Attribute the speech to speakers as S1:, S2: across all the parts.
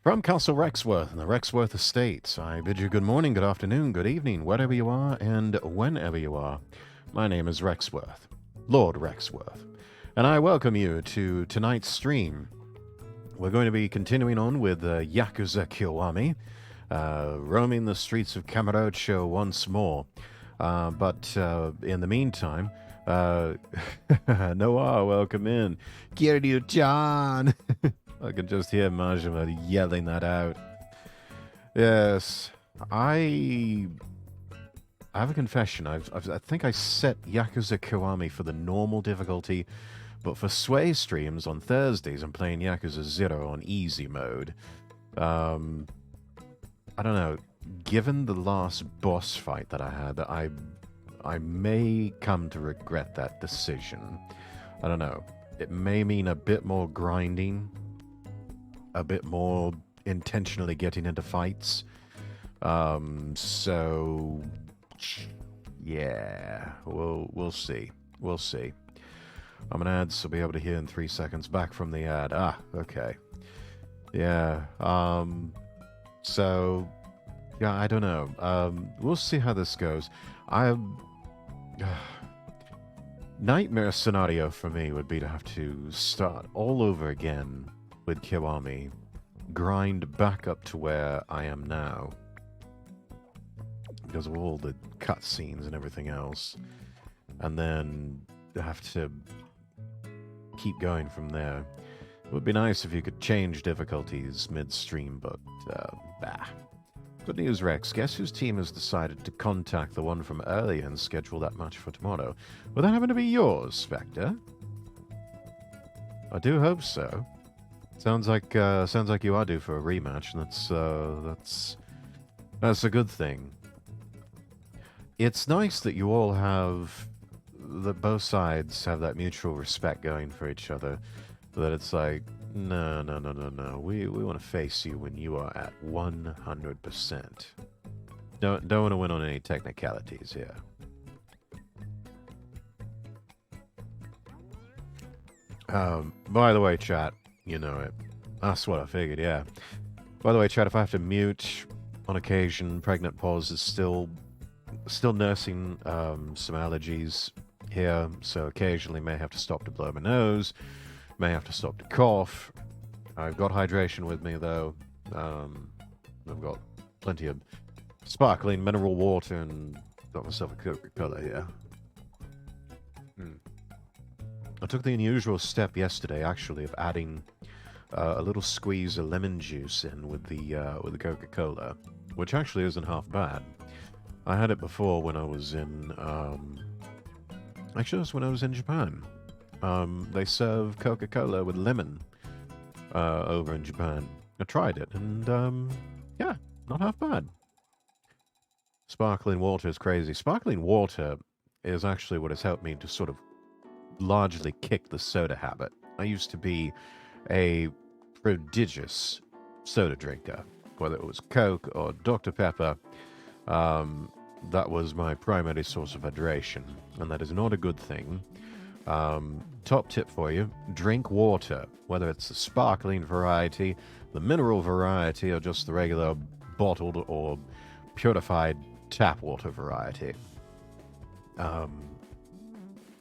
S1: From Castle Rexworth and the Rexworth Estates, I bid you good morning, good afternoon, good evening, wherever you are and whenever you are. My name is Rexworth, Lord Rexworth, and I welcome you to tonight's stream. We're going to be continuing on with Yakuza Kiwami, roaming the streets of Kamurocho once more. But in the meantime, Noah, welcome in. Kiryu-chan! I can just hear Majima yelling that out. Yes, I have a confession. I think I set Yakuza Kiwami for the normal difficulty, but for Sway streams on Thursdays, I'm playing Yakuza 0 on easy mode. I don't know. Given the last boss fight that I had, I may come to regret that decision. I don't know. It may mean a bit more grinding, a bit more intentionally getting into fights. So yeah, we'll see. We'll see. I'm an ad, so be able to hear in 3 seconds. Back from the ad. Ah, okay. Yeah. So yeah, I don't know. We'll see how this goes. Nightmare scenario for me would be to have to start all over again with Kiwami, grind back up to where I am now because of all the cutscenes and everything else, and then have to keep going from there. It would be nice if you could change difficulties midstream, but bah. Good news, Rex. Guess whose team has decided to contact the one from earlier and schedule that match for tomorrow? Will that happen to be yours, Spectre? I do hope so. Sounds like you are due for a rematch, and that's a good thing. It's nice that you all that both sides have that mutual respect going for each other. That it's like, no. We want to face you when you are at 100%. Don't want to win on any technicalities here. By the way, chat, you know it. That's what I figured, yeah. By the way, chat, if I have to mute on occasion, pregnant pause is still nursing some allergies here, so occasionally may have to stop to blow my nose, may have to stop to cough. I've got hydration with me, though. I've got plenty of sparkling mineral water and got myself a Coca-Cola here. I took the unusual step yesterday, actually, of adding a little squeeze of lemon juice in with the Coca-Cola, which actually isn't half bad. I had it before when I was in actually, it was when I was in Japan. They serve Coca-Cola with lemon over in Japan. I tried it, and yeah, not half bad. Sparkling water is crazy. Sparkling water is actually what has helped me to sort of largely kick the soda habit. I used to be a prodigious soda drinker, whether it was Coke or Dr. Pepper. That was my primary source of hydration, and that is not a good thing. Top tip for you, drink water, whether it's the sparkling variety, the mineral variety, or just the regular bottled or purified tap water variety.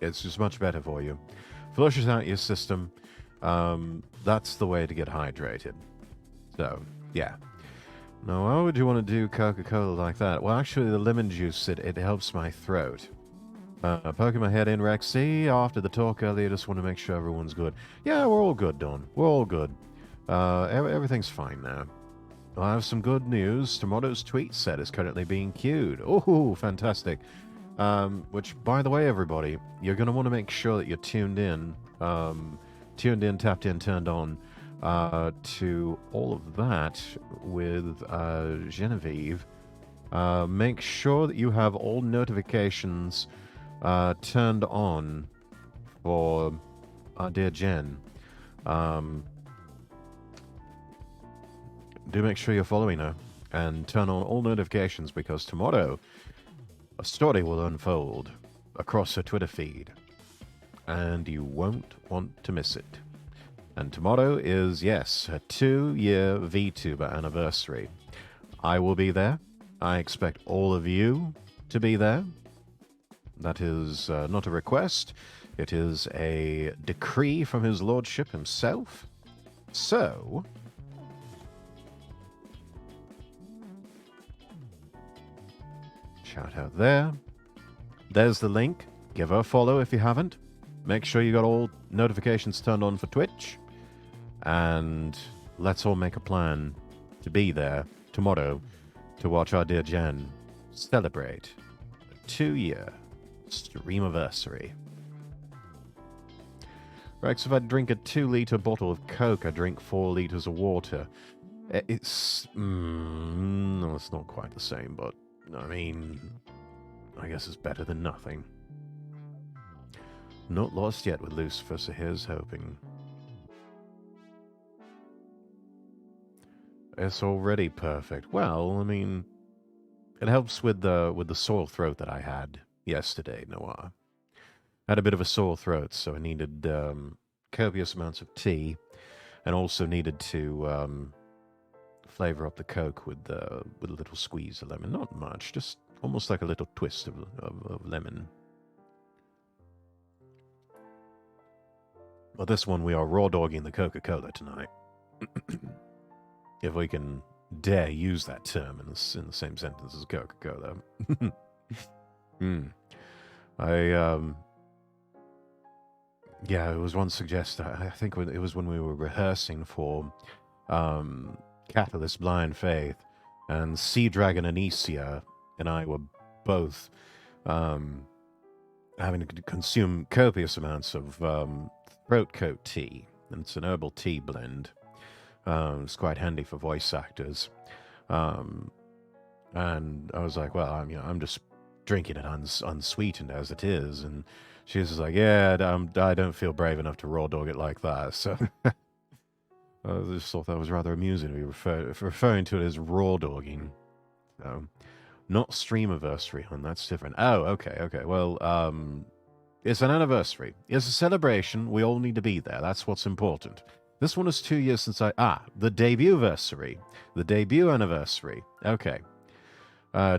S1: It's just much better for you. Flushes out your system. That's the way to get hydrated. So, yeah. Now, why would you want to do Coca-Cola like that? Well, actually, the lemon juice, it helps my throat. Poking my head in, Rexy. After the talk earlier, just want to make sure everyone's good. Yeah, we're all good, Dawn. We're all good. Everything's fine now. I have some good news. Tomorrow's tweet set is currently being queued. Oh, fantastic. Which, by the way, everybody, you're going to want to make sure that you're tuned in, tapped in, turned on to all of that with Genevieve. Make sure that you have all notifications turned on for our dear Jen. Do make sure you're following her and turn on all notifications, because tomorrow a story will unfold across her Twitter feed and you won't want to miss it. And tomorrow is, yes, a 2-year VTuber anniversary. I will be there. I expect all of you to be there. That is not a request. It is a decree from his lordship himself. So, shout out there. There's the link. Give her a follow if you haven't. Make sure you got all notifications turned on for Twitch. And let's all make a plan to be there tomorrow to watch our dear Jen celebrate a 2-year streamiversary. Right, so if I drink a 2-liter bottle of Coke, I drink 4 liters of water. It's... no, it's not quite the same, but, I mean, I guess it's better than nothing. Not lost yet with Lucifer, so here's hoping. It's already perfect. Well, I mean, it helps with the sore throat that I had yesterday, Noah. I had a bit of a sore throat, so I needed copious amounts of tea, and also needed to flavor up the Coke with a little squeeze of lemon. Not much, just almost like a little twist of lemon. Well, this one we are raw dogging the Coca-Cola tonight. If we can dare use that term in the same sentence as Coca-Cola. Yeah, it was one suggested. I think it was when we were rehearsing for Catalyst Blind Faith, and Sea Dragon Anicia and I were both having to consume copious amounts of throat coat tea. And it's an herbal tea blend. It's quite handy for voice actors. And I was like, well, I'm just drinking it unsweetened as it is. And she was just like, yeah, I don't feel brave enough to raw dog it like that. So I just thought that was rather amusing to be referring to it as raw dogging. So, not streamiversary, hon. That's different. Oh, okay. Well, it's an anniversary. It's a celebration. We all need to be there. That's what's important. This one is 2 years since the debut-versary. The debut anniversary. Okay.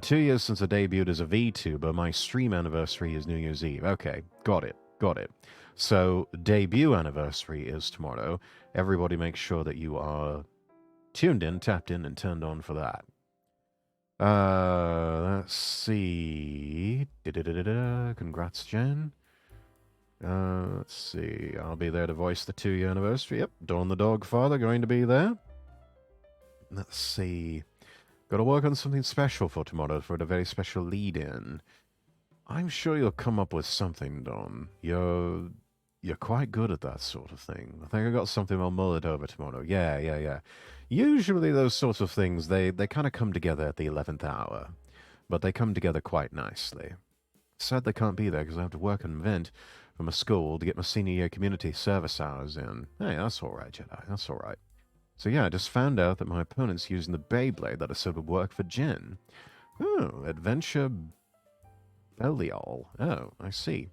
S1: 2 years since I debuted as a VTuber. My stream anniversary is New Year's Eve. Okay, got it. So, debut anniversary is tomorrow. Everybody make sure that you are tuned in, tapped in, and turned on for that. Let's see. Congrats, Jen. Let's see. I'll be there to voice the 2-year anniversary. Yep, Dawn the Dog Father going to be there. Let's see. Got to work on something special for tomorrow for a very special lead-in. I'm sure you'll come up with something, Dawn. You're quite good at that sort of thing. I think I got something I'll mull it over tomorrow. Yeah. Usually those sorts of things, they kind of come together at the 11th hour. But they come together quite nicely. Sad they can't be there because I have to work an event from a school to get my senior year community service hours in. Hey, that's all right, Jedi. That's all right. So yeah, I just found out that my opponent's using the Beyblade that I said would work for Jen. Oh, Adventure Belial. Oh, I see.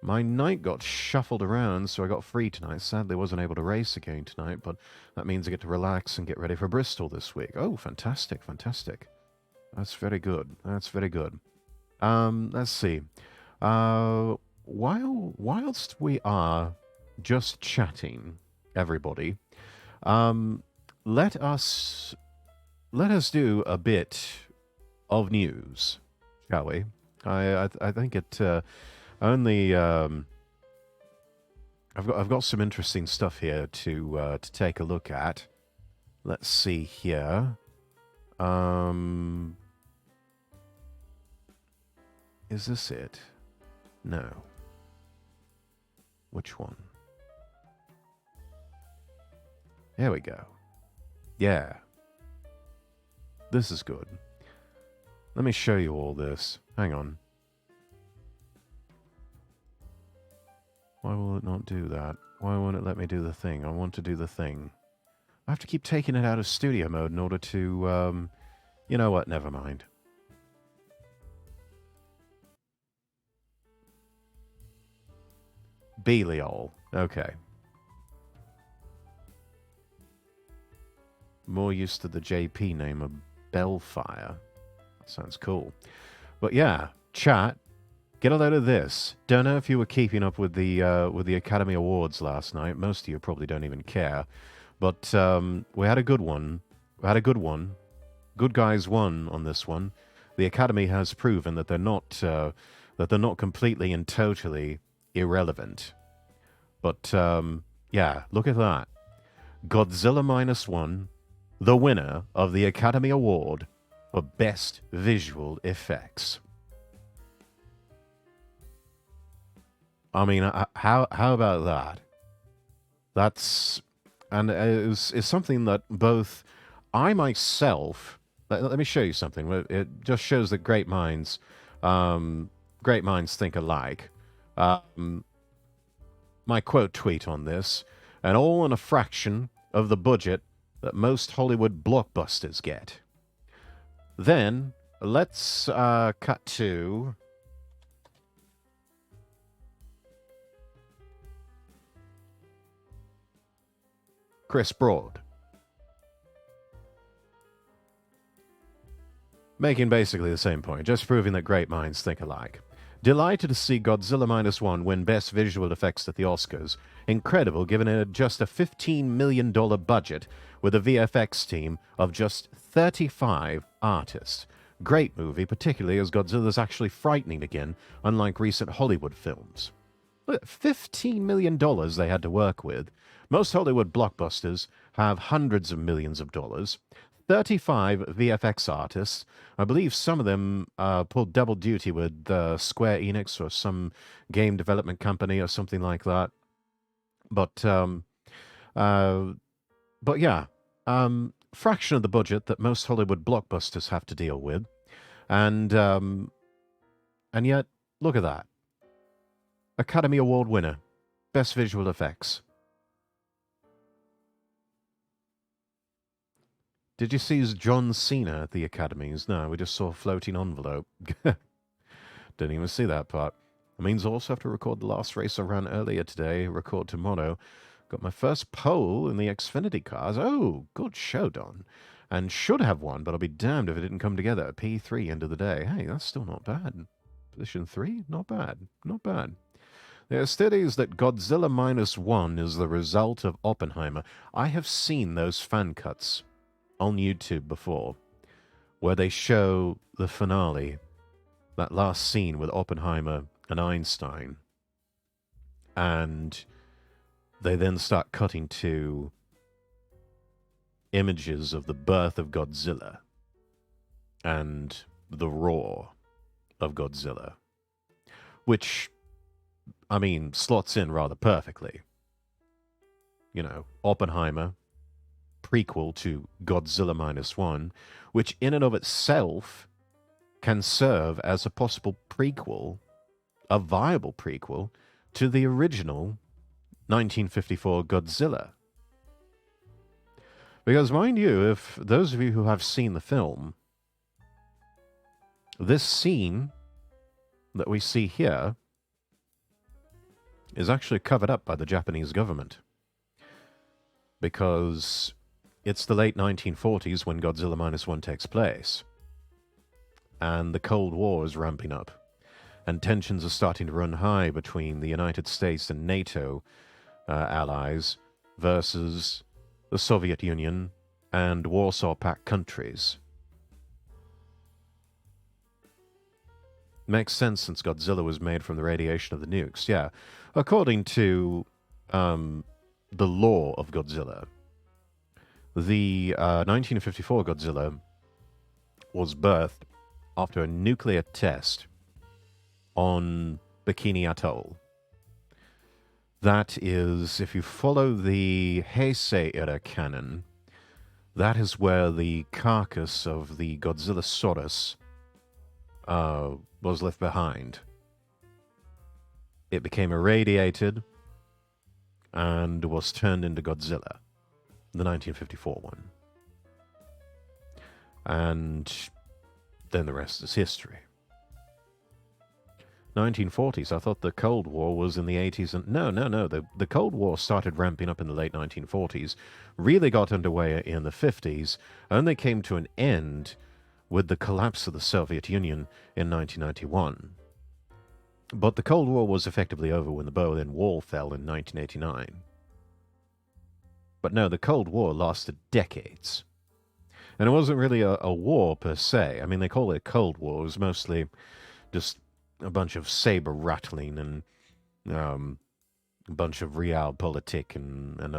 S1: My night got shuffled around, so I got free tonight. Sadly, wasn't able to race again tonight, but that means I get to relax and get ready for Bristol this week. Oh, fantastic. That's very good. Let's see. Whilst we are just chatting, everybody, let us do a bit of news, shall we? I think it only I've got some interesting stuff here to take a look at. Let's see here. Is this it? No. Which one? There we go. Yeah. This is good. Let me show you all this. Hang on. Why will it not do that? Why won't it let me do the thing? I want to do the thing. I have to keep taking it out of studio mode in order to, you know what? Never mind. Belial. Okay. More used to the JP name of Bellfire. That sounds cool. But yeah, chat, get a load of this. Don't know if you were keeping up with the Academy Awards last night. Most of you probably don't even care. But we had a good one. We had a good one. Good guys won on this one. The Academy has proven that they're not completely and totally irrelevant. But yeah, look at that. Godzilla -1, the winner of the Academy Award for Best Visual Effects. I mean, how about that? That's and it's something that both I myself. Let me show you something. It just shows that great minds think alike. My quote tweet on this, and all in a fraction of the budget that most Hollywood blockbusters get. Then let's cut to Chris Broad, making basically the same point, just proving that great minds think alike. Delighted to see Godzilla -1 win Best Visual Effects at the Oscars. Incredible, given it had just a $15 million budget with a VFX team of just 35 artists. Great movie, particularly as Godzilla's actually frightening again, unlike recent Hollywood films. Look, $15 million they had to work with. Most Hollywood blockbusters have hundreds of millions of dollars. 35 VFX artists. I believe some of them pulled double duty with Square Enix or some game development company or something like that. But yeah, fraction of the budget that most Hollywood blockbusters have to deal with, and yet look at that, Academy Award winner, Best Visual Effects. Did you see John Cena at the Academies? No, we just saw a floating envelope. Didn't even see that part. It means I also have to record the last race I ran earlier today, record tomorrow. Got my first pole in the Xfinity cars. Oh, good show, Don. And should have one, but I'll be damned if it didn't come together. P3 end of the day. Hey, that's still not bad. Position 3? Not bad. Not bad. There are studies that Godzilla -1 is the result of Oppenheimer. I have seen those fan cuts on YouTube before, where they show the finale, that last scene with Oppenheimer and Einstein, and they then start cutting to images of the birth of Godzilla and the roar of Godzilla, which, I mean, slots in rather perfectly. You know, Oppenheimer, prequel to Godzilla -1, which in and of itself can serve as a possible prequel, a viable prequel, to the original 1954 Godzilla. Because, mind you, if those of you who have seen the film, this scene that we see here is actually covered up by the Japanese government. Because it's the late 1940s when Godzilla -1 takes place. And the Cold War is ramping up. And tensions are starting to run high between the United States and NATO allies versus the Soviet Union and Warsaw Pact countries. Makes sense since Godzilla was made from the radiation of the nukes, yeah. According to the lore of Godzilla, the 1954 Godzilla was birthed after a nuclear test on Bikini Atoll. That is, if you follow the Heisei-era canon, that is where the carcass of the Godzillasaurus was left behind. It became irradiated and was turned into Godzilla, the 1954 one. And then the rest is history. 1940s. I thought the Cold War was in the 80s. And no. The Cold War started ramping up in the late 1940s, really got underway in the 50s, only came to an end with the collapse of the Soviet Union in 1991. But the Cold War was effectively over when the Berlin Wall fell in 1989. But no, the Cold War lasted decades. And it wasn't really a war per se. I mean, they call it a Cold War. It was mostly just a bunch of saber rattling and a bunch of realpolitik and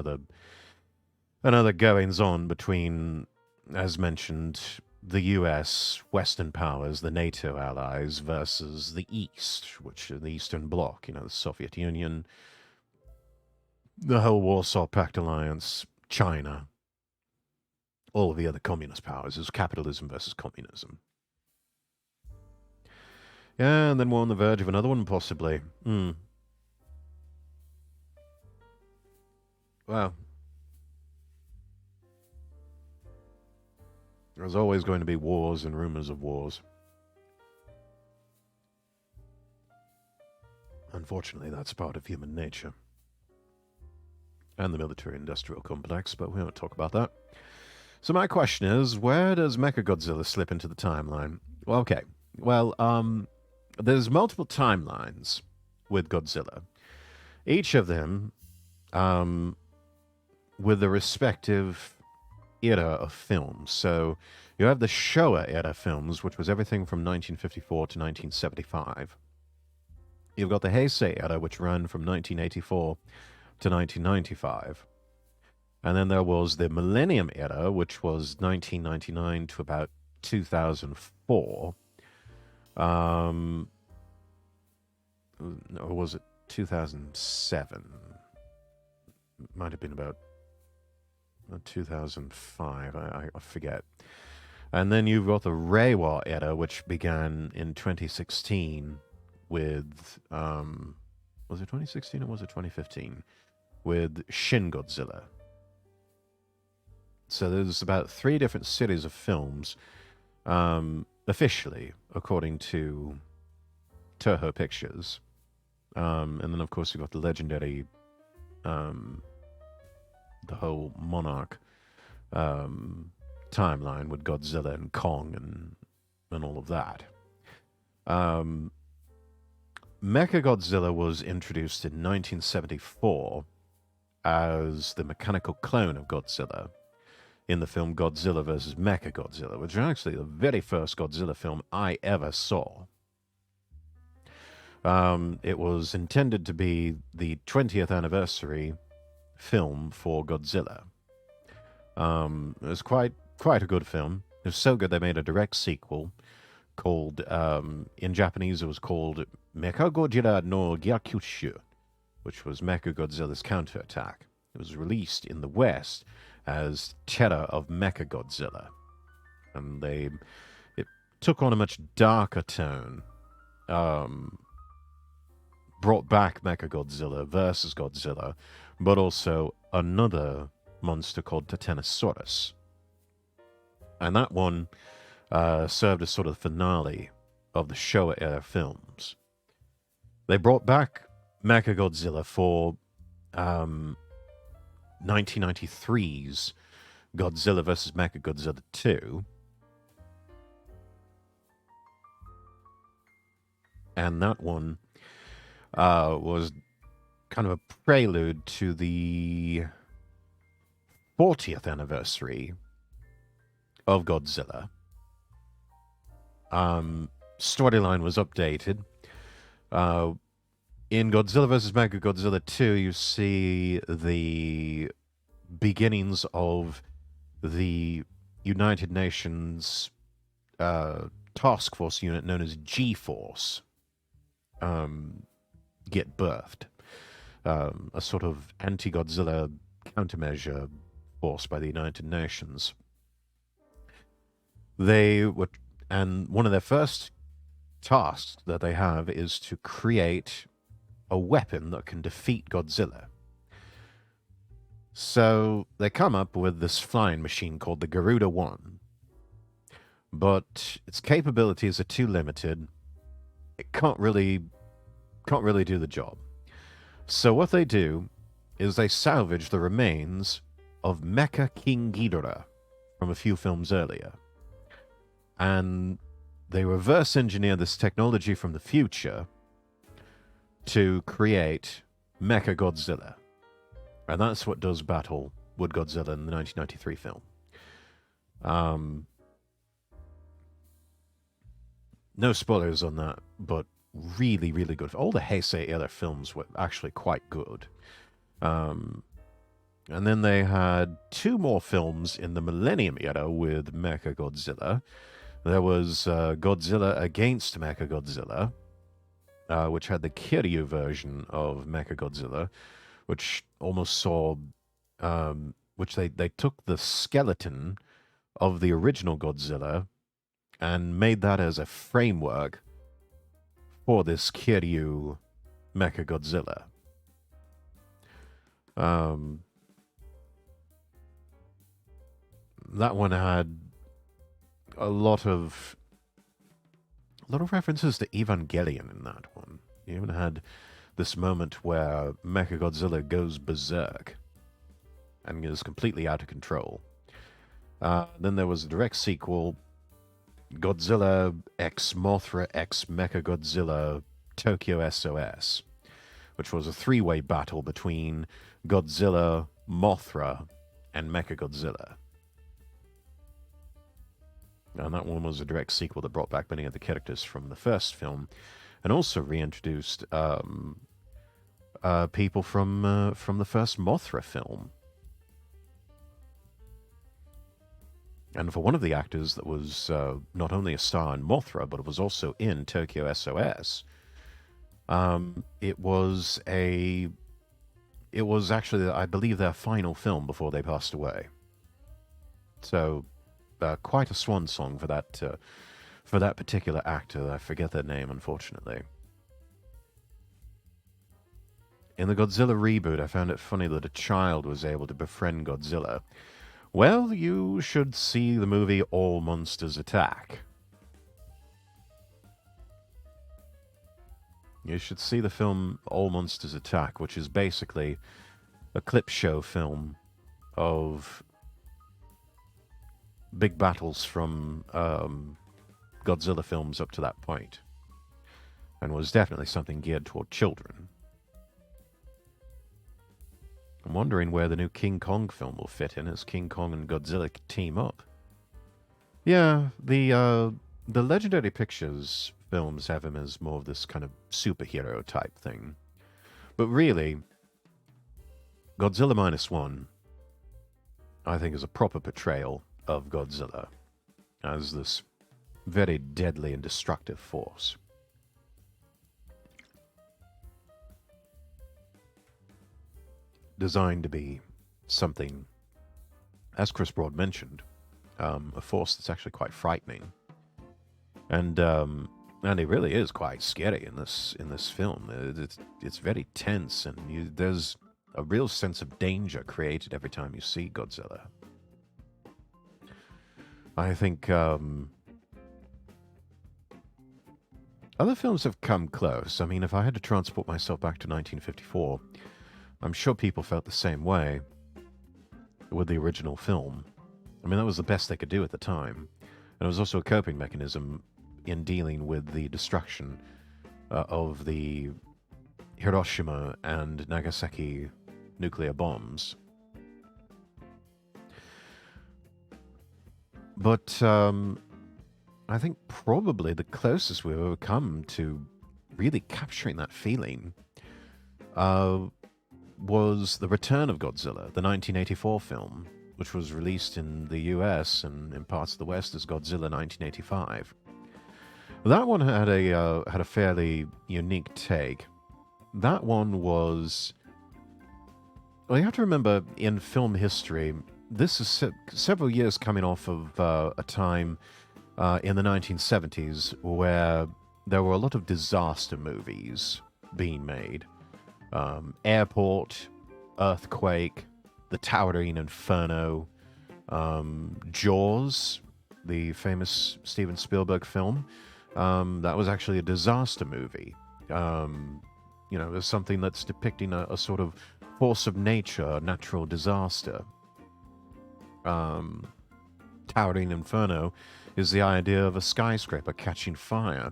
S1: other goings on between, as mentioned, the US, Western powers, the NATO allies versus the East, which are the Eastern Bloc, the Soviet Union, the whole Warsaw Pact alliance, China, all of the other communist powers. Is capitalism versus communism. Yeah, and then we're on the verge of another one, possibly. Well, there's always going to be wars and rumors of wars. Unfortunately, that's part of human nature. And the military-industrial complex, but we won't talk about that. So my question is, where does Mechagodzilla slip into the timeline? Well, okay. Well, there's multiple timelines with Godzilla. Each of them with the respective era of films. So you have the Showa era films, which was everything from 1954 to 1975. You've got the Heisei era, which ran from 1984 to 1995. And then there was the Millennium era, which was 1999 to about 2004. Or was it 2007? Might have been about 2005. I forget. And then you've got the Reiwa era, which began in 2016 with... was it 2016 or was it 2015? With Shin Godzilla. So there's about 3 different series of films, officially, according to Toho Pictures. And then, of course, you've got the legendary, the whole Monarch timeline with Godzilla and Kong and all of that. Mechagodzilla was introduced in 1974 as the mechanical clone of Godzilla in the film Godzilla vs. Mechagodzilla, which is actually the very first Godzilla film I ever saw. It was intended to be the 20th anniversary film for Godzilla. It was quite a good film. It was so good they made a direct sequel called, in Japanese it was called Mechagodzilla no Gyakushu, which was Mechagodzilla's counterattack. It was released in the West as Terror of Mechagodzilla. And it took on a much darker tone. Brought back Mechagodzilla versus Godzilla, but also another monster called Titanosaurus. And that one served as sort of the finale of the Showa era films. They brought back Mechagodzilla for 1993's Godzilla vs. Mechagodzilla 2. And that one was kind of a prelude to the 40th anniversary of Godzilla. Storyline was updated. In Godzilla vs. Mechagodzilla 2, you see the beginnings of the United Nations task force unit known as G-Force get birthed. A sort of anti-Godzilla countermeasure force by the United Nations. And one of their first tasks that they have is to create a weapon that can defeat Godzilla. So they come up with this flying machine called the Garuda 1. But its capabilities are too limited. It can't really can't really do the job. So what they do is they salvage the remains of Mecha King Ghidorah from a few films earlier. And they reverse engineer this technology from the future to create Mecha Godzilla. And that's what does battle Wood Godzilla in the 1993 film. No spoilers on that, but really, really good. All the Heisei other films were actually quite good. And then they had two more films in the Millennium era with Mecha Godzilla. There was Godzilla Against Mecha Godzilla, which had the Kiryu version of Mecha Godzilla, which almost saw, which they took the skeleton of the original Godzilla and made that as a framework for this Kiryu Mecha Godzilla. That one had a lot of references to Evangelion in that one. You even had this moment where Mechagodzilla goes berserk and is completely out of control. Then there was a direct sequel, Godzilla X Mothra X Mechagodzilla Tokyo SOS, which was a three-way battle between Godzilla, Mothra, and Mechagodzilla. And that one was a direct sequel that brought back many of the characters from the first film, and also reintroduced people from the first Mothra film. And for one of the actors that was not only a star in Mothra, but it was also in Tokyo SOS, it was actually, I believe, their final film before they passed away. So, quite a swan song for that particular actor. I forget their name, unfortunately. In the Godzilla reboot, I found it funny that a child was able to befriend Godzilla. Well, you should see the movie All Monsters Attack. You should see the film All Monsters Attack, which is basically a clip show film of big battles from Godzilla films up to that point, and was definitely something geared toward children. I'm wondering where the new King Kong film will fit in as King Kong and Godzilla team up. Yeah, the Legendary Pictures films have him as more of this kind of superhero type thing. But really, Godzilla Minus One, I think, is a proper portrayal of Godzilla as this very deadly and destructive force. Designed to be something, as Chris Broad mentioned, a force that's actually quite frightening, and it really is quite scary in this film. It's very tense, and there's a real sense of danger created every time you see Godzilla. I think other films have come close. I mean, if I had to transport myself back to 1954. I'm sure people felt the same way with the original film. I mean, that was the best they could do at the time. And it was also a coping mechanism in dealing with the destruction of the Hiroshima and Nagasaki nuclear bombs. But I think probably the closest we've ever come to really capturing that feeling was The Return of Godzilla, the 1984 film, which was released in the US and in parts of the West as Godzilla 1985. That one had a fairly unique take. That one was... Well, you have to remember, in film history, this is several years coming off of a time in the 1970s where there were a lot of disaster movies being made. Airport, Earthquake, The Towering Inferno, Jaws, the famous Steven Spielberg film. That was actually a disaster movie. as something that's depicting a sort of force of nature, a natural disaster. Towering Inferno is the idea of a skyscraper catching fire.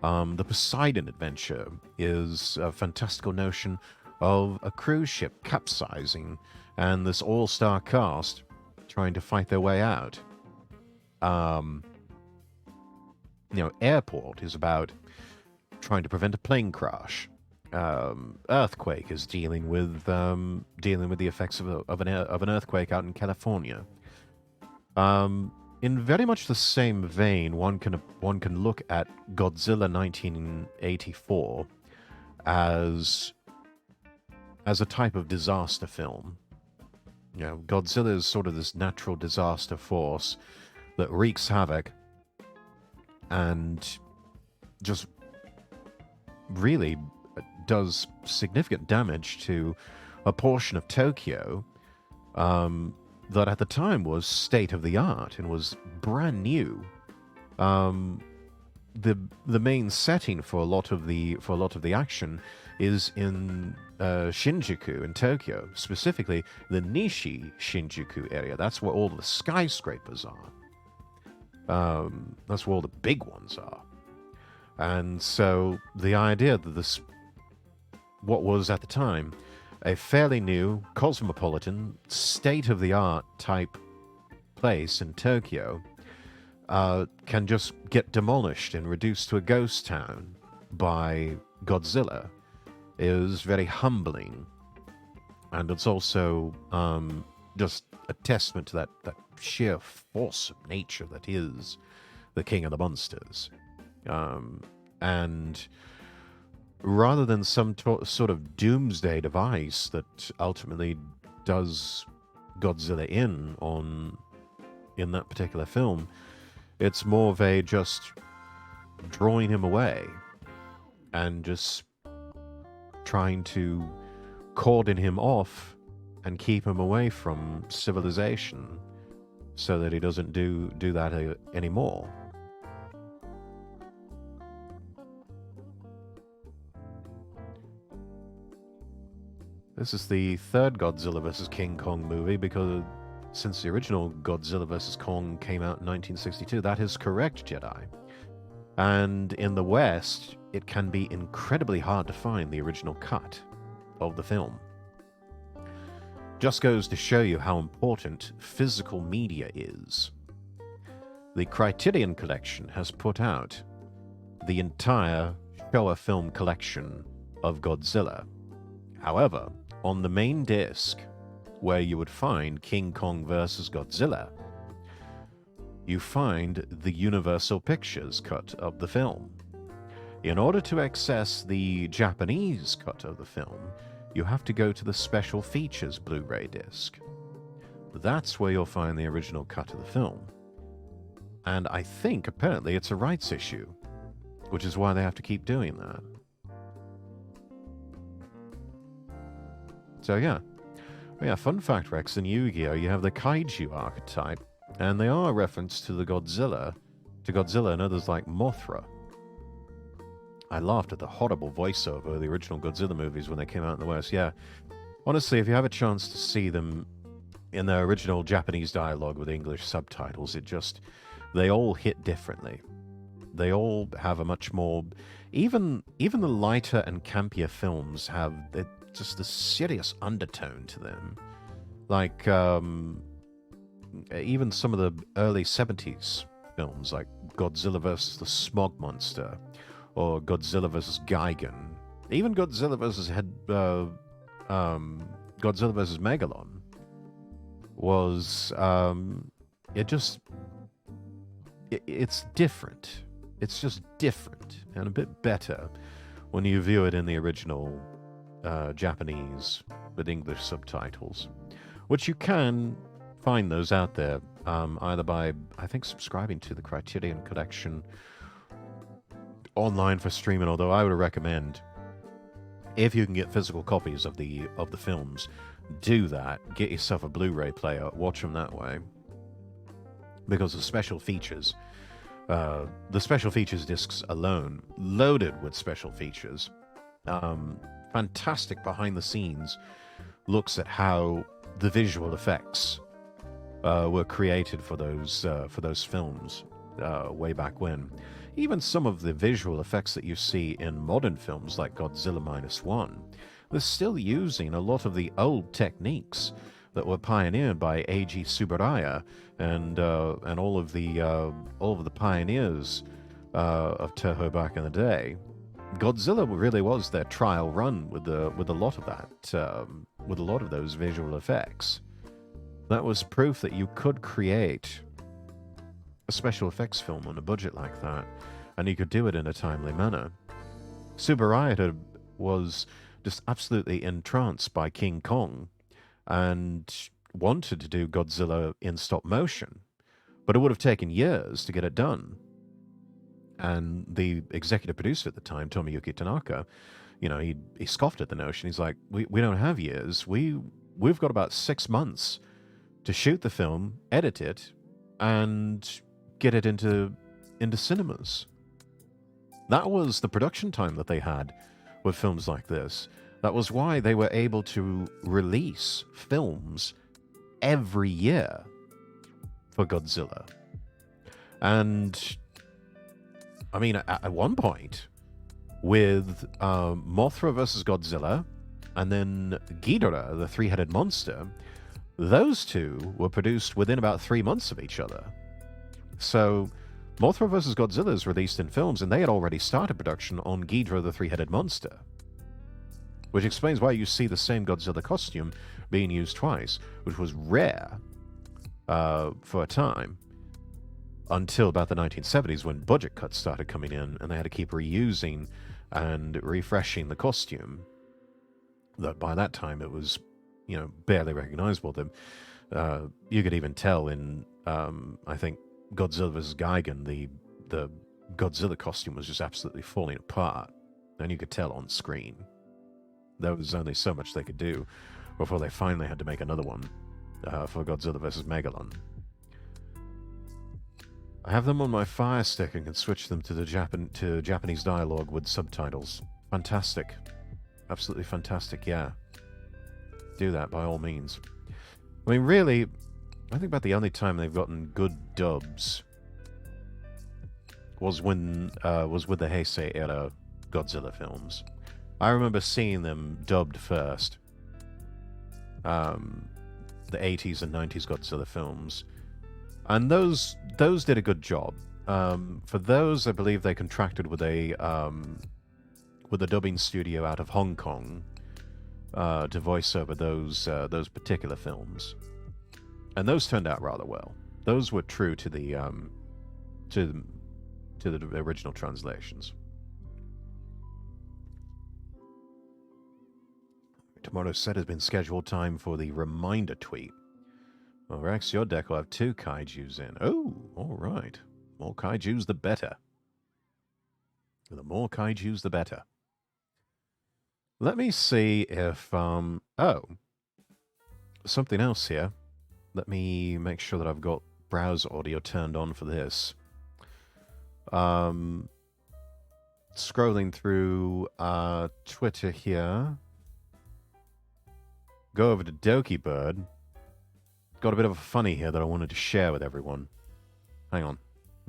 S1: The Poseidon Adventure is a fantastical notion of a cruise ship capsizing and this all-star cast trying to fight their way out. Airport is about trying to prevent a Plane crash. Earthquake is dealing with the effects of an earthquake out in California. In very much the same vein, one can look at Godzilla 1984 as a type of disaster film. Godzilla is sort of this natural disaster force that wreaks havoc and just really does significant damage to a portion of Tokyo that at the time was state of the art and was brand new. The main setting for a lot of the action is in Shinjuku in Tokyo, specifically the Nishi Shinjuku area. That's where all the skyscrapers are. That's where all the big ones are. And so the idea that what was at the time a fairly new, cosmopolitan, state-of-the-art type place in Tokyo can just get demolished and reduced to a ghost town by Godzilla is very humbling. And it's also just a testament to that sheer force of nature that is the King of the Monsters. And rather than some sort of doomsday device that ultimately does Godzilla in that particular film, it's more of a just drawing him away and just trying to cordon him off and keep him away from civilization so that he doesn't do that anymore. This is the third Godzilla vs. King Kong movie, because since the original Godzilla vs. Kong came out in 1962, that is correct, Jedi. And in the West, it can be incredibly hard to find the original cut of the film. Just goes to show you how important physical media is. The Criterion Collection has put out the entire Showa film collection of Godzilla. However, on the main disc, where you would find King Kong vs. Godzilla, you find the Universal Pictures cut of the film. In order to access the Japanese cut of the film, you have to go to the Special Features Blu-ray disc. That's where you'll find the original cut of the film. And I think, apparently, it's a rights issue, which is why they have to keep doing that. So yeah. Fun fact, Rex, in Yu-Gi-Oh! You have the Kaiju archetype, and they are a reference to Godzilla and others like Mothra. I laughed at the horrible voiceover of the original Godzilla movies when they came out in the West. Yeah. Honestly, if you have a chance to see them in their original Japanese dialogue with English subtitles, they all hit differently. They all have a much more... Even the lighter and campier films have just a serious undertone to them. Like, even some of the early 70s films, like Godzilla vs. the Smog Monster, or Godzilla vs. Gigan, even Godzilla vs. Godzilla vs. Megalon was, it's different. It's just different and a bit better when you view it in the original Japanese with English subtitles, which you can find those out there either by, I think, subscribing to the Criterion Collection online for streaming, although I would recommend, if you can get physical copies of the films, do that. Get yourself a Blu-ray player, watch them that way, because the special features discs alone, loaded with special features, fantastic behind the scenes looks at how the visual effects were created for those films way back when. Even some of the visual effects that you see in modern films like Godzilla Minus One, they're still using a lot of the old techniques that were pioneered by Eiji Tsuburaya and all of the pioneers of Toho back in the day. Godzilla really was their trial run with a lot of that, with a lot of those visual effects. That was proof that you could create a special effects film on a budget like that, and you could do it in a timely manner. Tsuburaya was just absolutely entranced by King Kong and wanted to do Godzilla in stop motion, but it would have taken years to get it done. And the executive producer at the time, Tomiyuki Tanaka, he scoffed at the notion. He's like, we don't have years. We've got about 6 months to shoot the film, edit it, and get it into cinemas. That was the production time that they had with films like this. That was why they were able to release films every year for Godzilla. And I mean, at one point, with Mothra vs. Godzilla, and then Ghidorah, the three-headed monster, those two were produced within about 3 months of each other. So, Mothra vs. Godzilla is released in films, and they had already started production on Ghidorah, the three-headed monster. Which explains why you see the same Godzilla costume being used twice, which was rare for a time. Until about the 1970s, when budget cuts started coming in and they had to keep reusing and refreshing the costume. That by that time it was, barely recognizable. You could even tell in, I think, Godzilla vs. Gigan, the Godzilla costume was just absolutely falling apart. And you could tell on screen. There was only so much they could do before they finally had to make another one for Godzilla vs. Megalon. I have them on my Fire Stick and can switch them to Japanese dialogue with subtitles. Fantastic. Absolutely fantastic, yeah. Do that by all means. I mean, really, I think about the only time they've gotten good dubs was with the Heisei era Godzilla films. I remember seeing them dubbed first. The 80s and 90s Godzilla films. And those did a good job. For those, I believe they contracted with a dubbing studio out of Hong Kong to voice over those particular films, and those turned out rather well. Those were true to the original translations. Tomorrow's set has been scheduled time for the reminder tweet. Well, Rex, your deck will have 2 kaijus in. Oh, all right. More kaijus, the better. The more kaijus, the better. Let me see if, oh, something else here. Let me make sure that I've got browser audio turned on for this. Scrolling through Twitter here. Go over to Doki Bird. Got a bit of a funny here that I wanted to share with everyone. Hang on.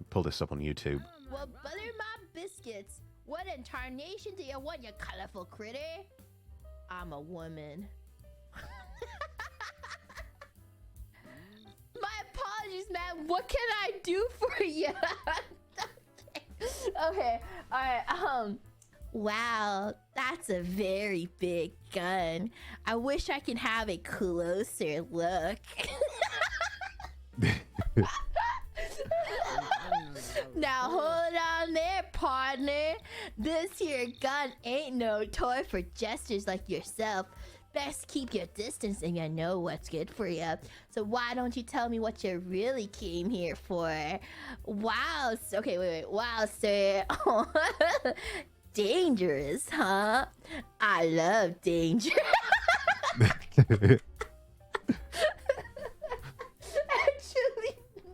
S1: Pull this up on YouTube.
S2: Well, butter my biscuits. What in tarnation do you want, you colorful critter? I'm a woman. My apologies, man. What can I do for you? Okay. All right. Wow, that's a very big gun. I wish I could have a closer look. Now hold on there, partner. This here gun ain't no toy for jesters like yourself. Best keep your distance and you know what's good for you. So why don't you tell me what you really came here for? Wow. Okay, wait. Wow, sir. Dangerous, huh? I love danger. Actually,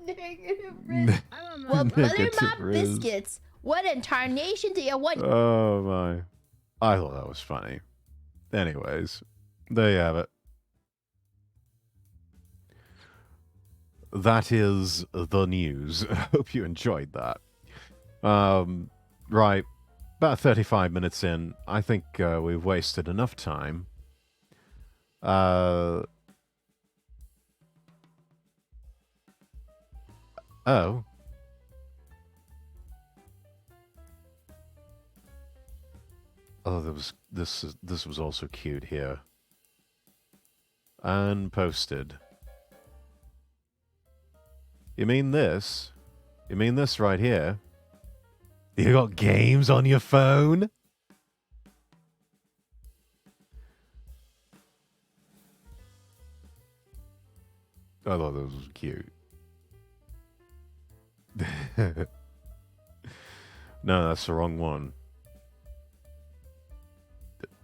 S2: negative risk. Well, butter my biscuits. What in tarnation do you want?
S1: Oh my. I thought that was funny. Anyways, there you have it. That is the news. I hope you enjoyed that. Right, about 35 minutes in. I think we've wasted enough time. Oh. Oh, this was also cute here. And posted. You mean this? You mean this right here? You got games on your phone? I thought this was cute. No, that's the wrong one.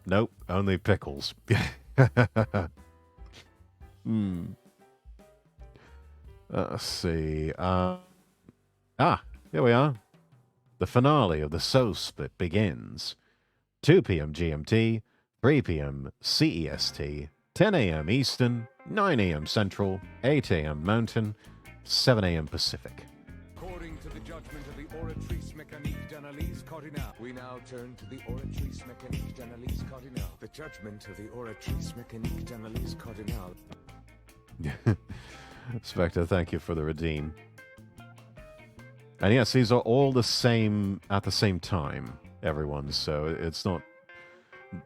S1: Nope, only pickles. Let's see. Here we are. The finale of the Soul Split begins. 2 p.m. GMT, 3 p.m. CEST, 10 a.m. Eastern, 9 a.m. Central, 8 a.m. Mountain, 7 a.m. Pacific.
S3: According to the judgment of the Oratrice Mécanique d'Analyse Cardinale, we now turn to the Oratrice Mécanique d'Analyse Cardinale. The judgment of the Oratrice Mécanique d'Analyse Cardinale.
S1: Spectre, thank you for the redeem. And yes, these are all the same at the same time, everyone. So it's not.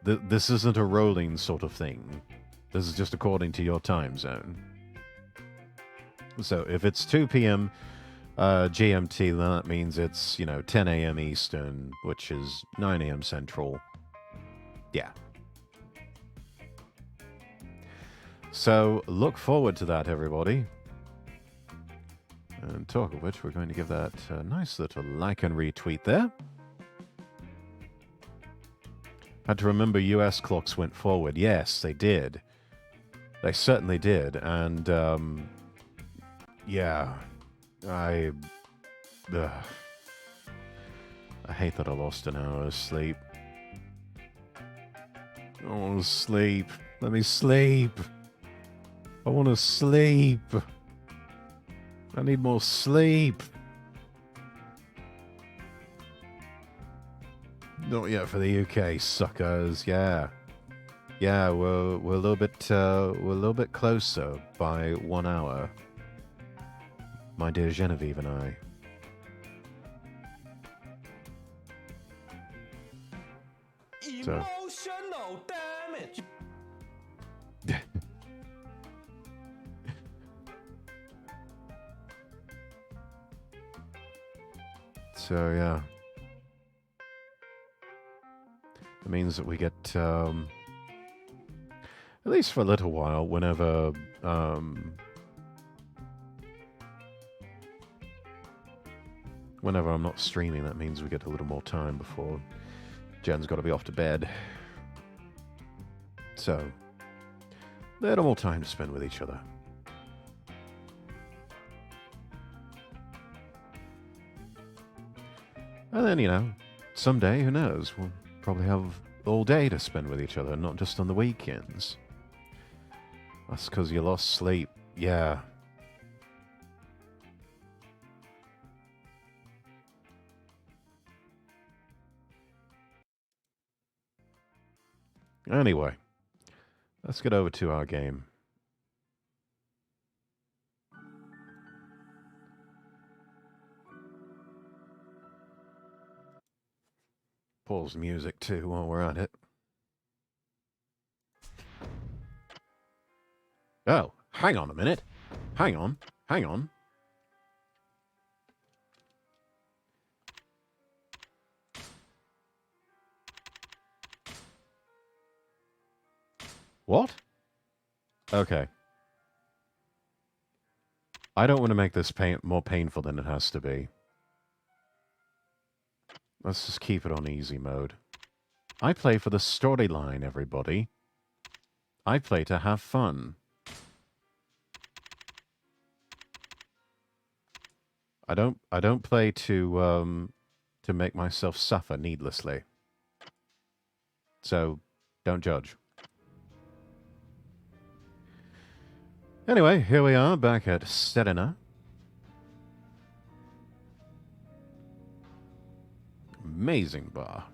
S1: This isn't a rolling sort of thing. This is just according to your time zone. So if it's 2 p.m. GMT, then that means it's 10 a.m. Eastern, which is 9 a.m. Central. Yeah. So look forward to that, everybody. And talk of which, we're going to give that a nice little like and retweet there. Had to remember US clocks went forward. Yes, they did. They certainly did. And, yeah. I hate that I lost an hour of sleep. I want to sleep. Let me sleep. I want to sleep. I need more sleep. Not yet for the UK, suckers. Yeah, yeah. We're a little bit closer by 1 hour. My dear Genevieve and I.
S3: Emotional damage.
S1: So yeah, it means that we get at least for a little while, whenever I'm not streaming, that means we get a little more time before Jen's got to be off to bed. So, a little more time to spend with each other. And then, someday, who knows, we'll probably have all day to spend with each other, not just on the weekends. That's because you lost sleep. Yeah. Anyway, let's get over to our game. Pause the music too while we're at it. Oh, hang on a minute. Hang on. What? Okay. I don't want to make this more painful than it has to be. Let's just keep it on easy mode. I play for the storyline, everybody. I play to have fun. I don't play to make myself suffer needlessly. So, don't judge. Anyway, here we are back at Serena. Amazing bar.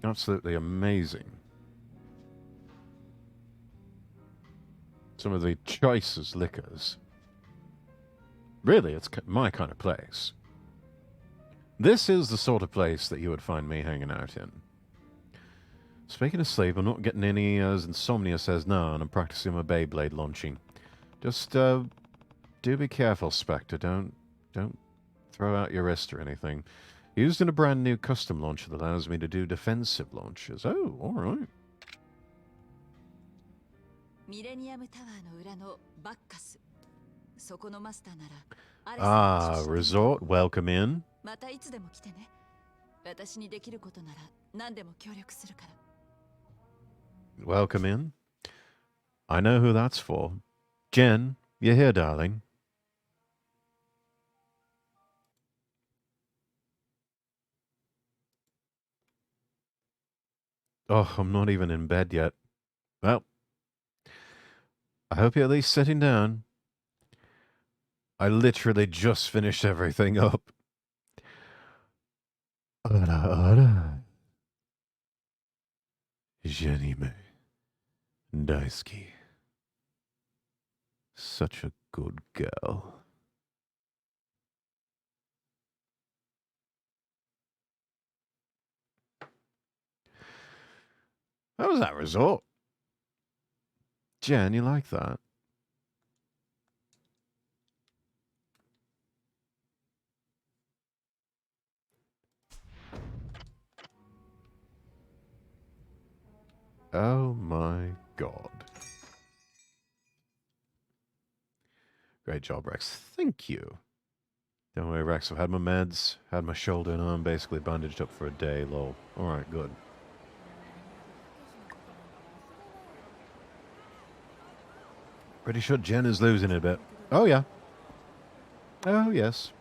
S1: Absolutely amazing. Some of the choicest liquors. Really, it's my kind of place. This is the sort of place that you would find me hanging out in. Speaking of sleep, I'm not getting any, as Insomnia says, no, and I'm practicing my Beyblade launching. Just, do be careful, Spectre. Don't throw out your wrist or anything. Used in a brand new custom launcher that allows me to do defensive launches. Oh, alright. Ah, resort, welcome in. Welcome in. I know who that's for. Jen, you here, darling? Oh, I'm not even in bed yet. Well, I hope you're at least sitting down. I literally just finished everything up. Jenny Daisuke. Such a good girl. How was that resort? Jen, you like that? Oh my god. Great job, Rex. Thank you. Don't worry, Rex. I've had my meds, had my shoulder and arm basically bandaged up for a day, lol. Alright, good. Pretty sure Jen is losing it a bit. Oh, yeah. Oh, yes.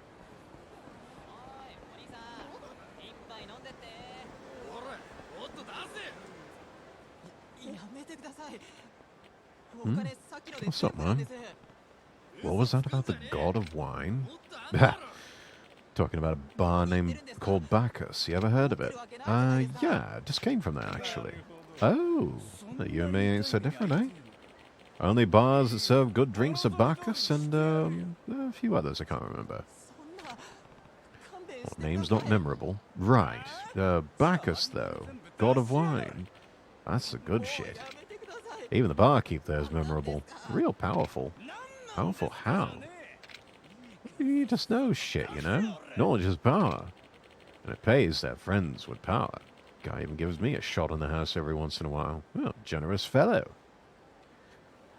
S1: Hmm? What's up, man? What was that about the god of wine? Talking about a bar called Bacchus. You ever heard of it? Yeah, it just came from there, actually. Oh, you and me ain't so different, eh? Only bars that serve good drinks are Bacchus and a few others I can't remember. Well, name's not memorable. Right. Bacchus, though. God of wine. That's the good shit. Even the barkeep there is memorable. Real powerful. Powerful how? He just knows shit, you know? Knowledge is power. And it pays to have friends with power. Guy even gives me a shot in the house every once in a while. Well, generous fellow.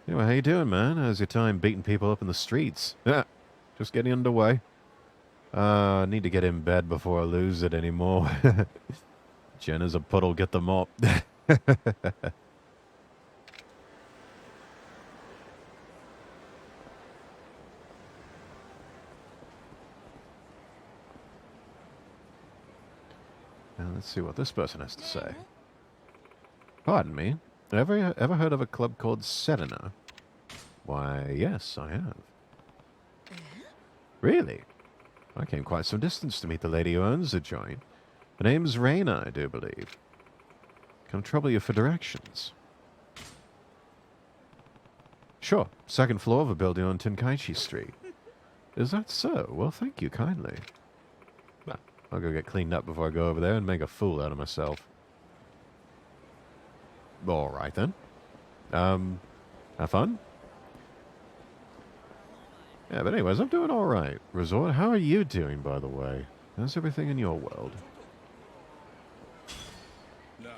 S1: Anyway, how you doing, man? How's your time beating people up in the streets? Yeah, just getting underway. I need to get in bed before I lose it anymore. Jen is a puddle, get the mop. Now let's see what this person has to say. Pardon me. Ever heard of a club called Serena? Why, yes, I have. Really? I came quite some distance to meet the lady who owns the joint. Her name's Raina, I do believe. Can I trouble you for directions? Sure. Second floor of a building on Tenkaichi Street. Is that so? Well, thank you kindly. Well, I'll go get cleaned up before I go over there and make a fool out of myself. All right, then. Have fun? Yeah, but anyways, I'm doing all right. Resort, how are you doing, by the way? How's everything in your world? No.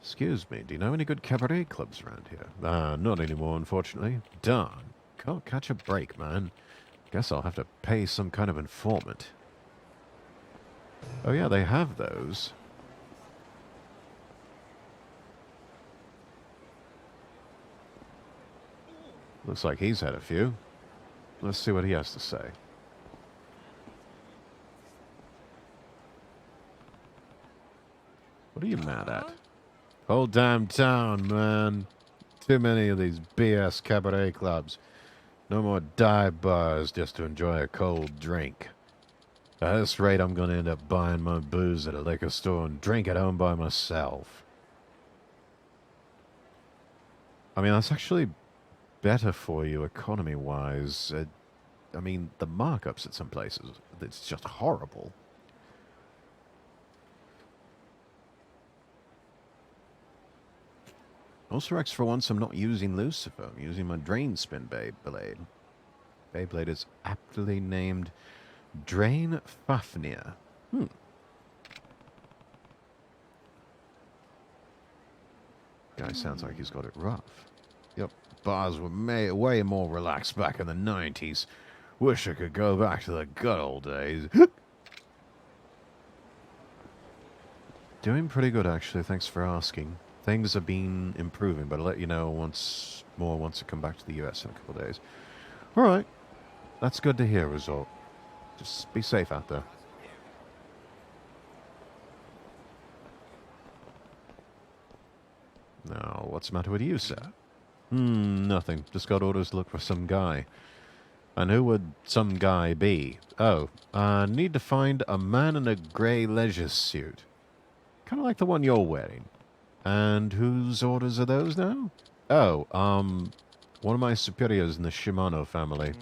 S1: Excuse me, do you know any good cabaret clubs around here? Not anymore, unfortunately. Darn. Can't catch a break, man. Guess I'll have to pay some kind of informant. Oh yeah, they have those. Looks like he's had a few. Let's see what he has to say. What are you mad at? Whole damn town, man. Too many of these BS cabaret clubs. No more dive bars just to enjoy a cold drink. At this rate, I'm going to end up buying my booze at a liquor store and drink at home by myself. I mean, that's actually better for you economy-wise. I mean, the markups at some places, it's just horrible. Also, for once, I'm not using Lucifer. I'm using my Drain Spin Beyblade. Beyblade is aptly named Drain Fafnir. Guy sounds like he's got it rough. Yep, bars were way more relaxed back in the 90s. Wish I could go back to the good old days. Doing pretty good, actually. Thanks for asking. Things have been improving, but I'll let you know once I come back to the US in a couple of days. All right. That's good to hear, Resort. Just be safe out there. Now, what's the matter with you, sir? Nothing. Just got orders to look for some guy. And who would some guy be? Oh, need to find a man in a grey leisure suit. Kind of like the one you're wearing. And whose orders are those now? Oh, one of my superiors in the Shimano family.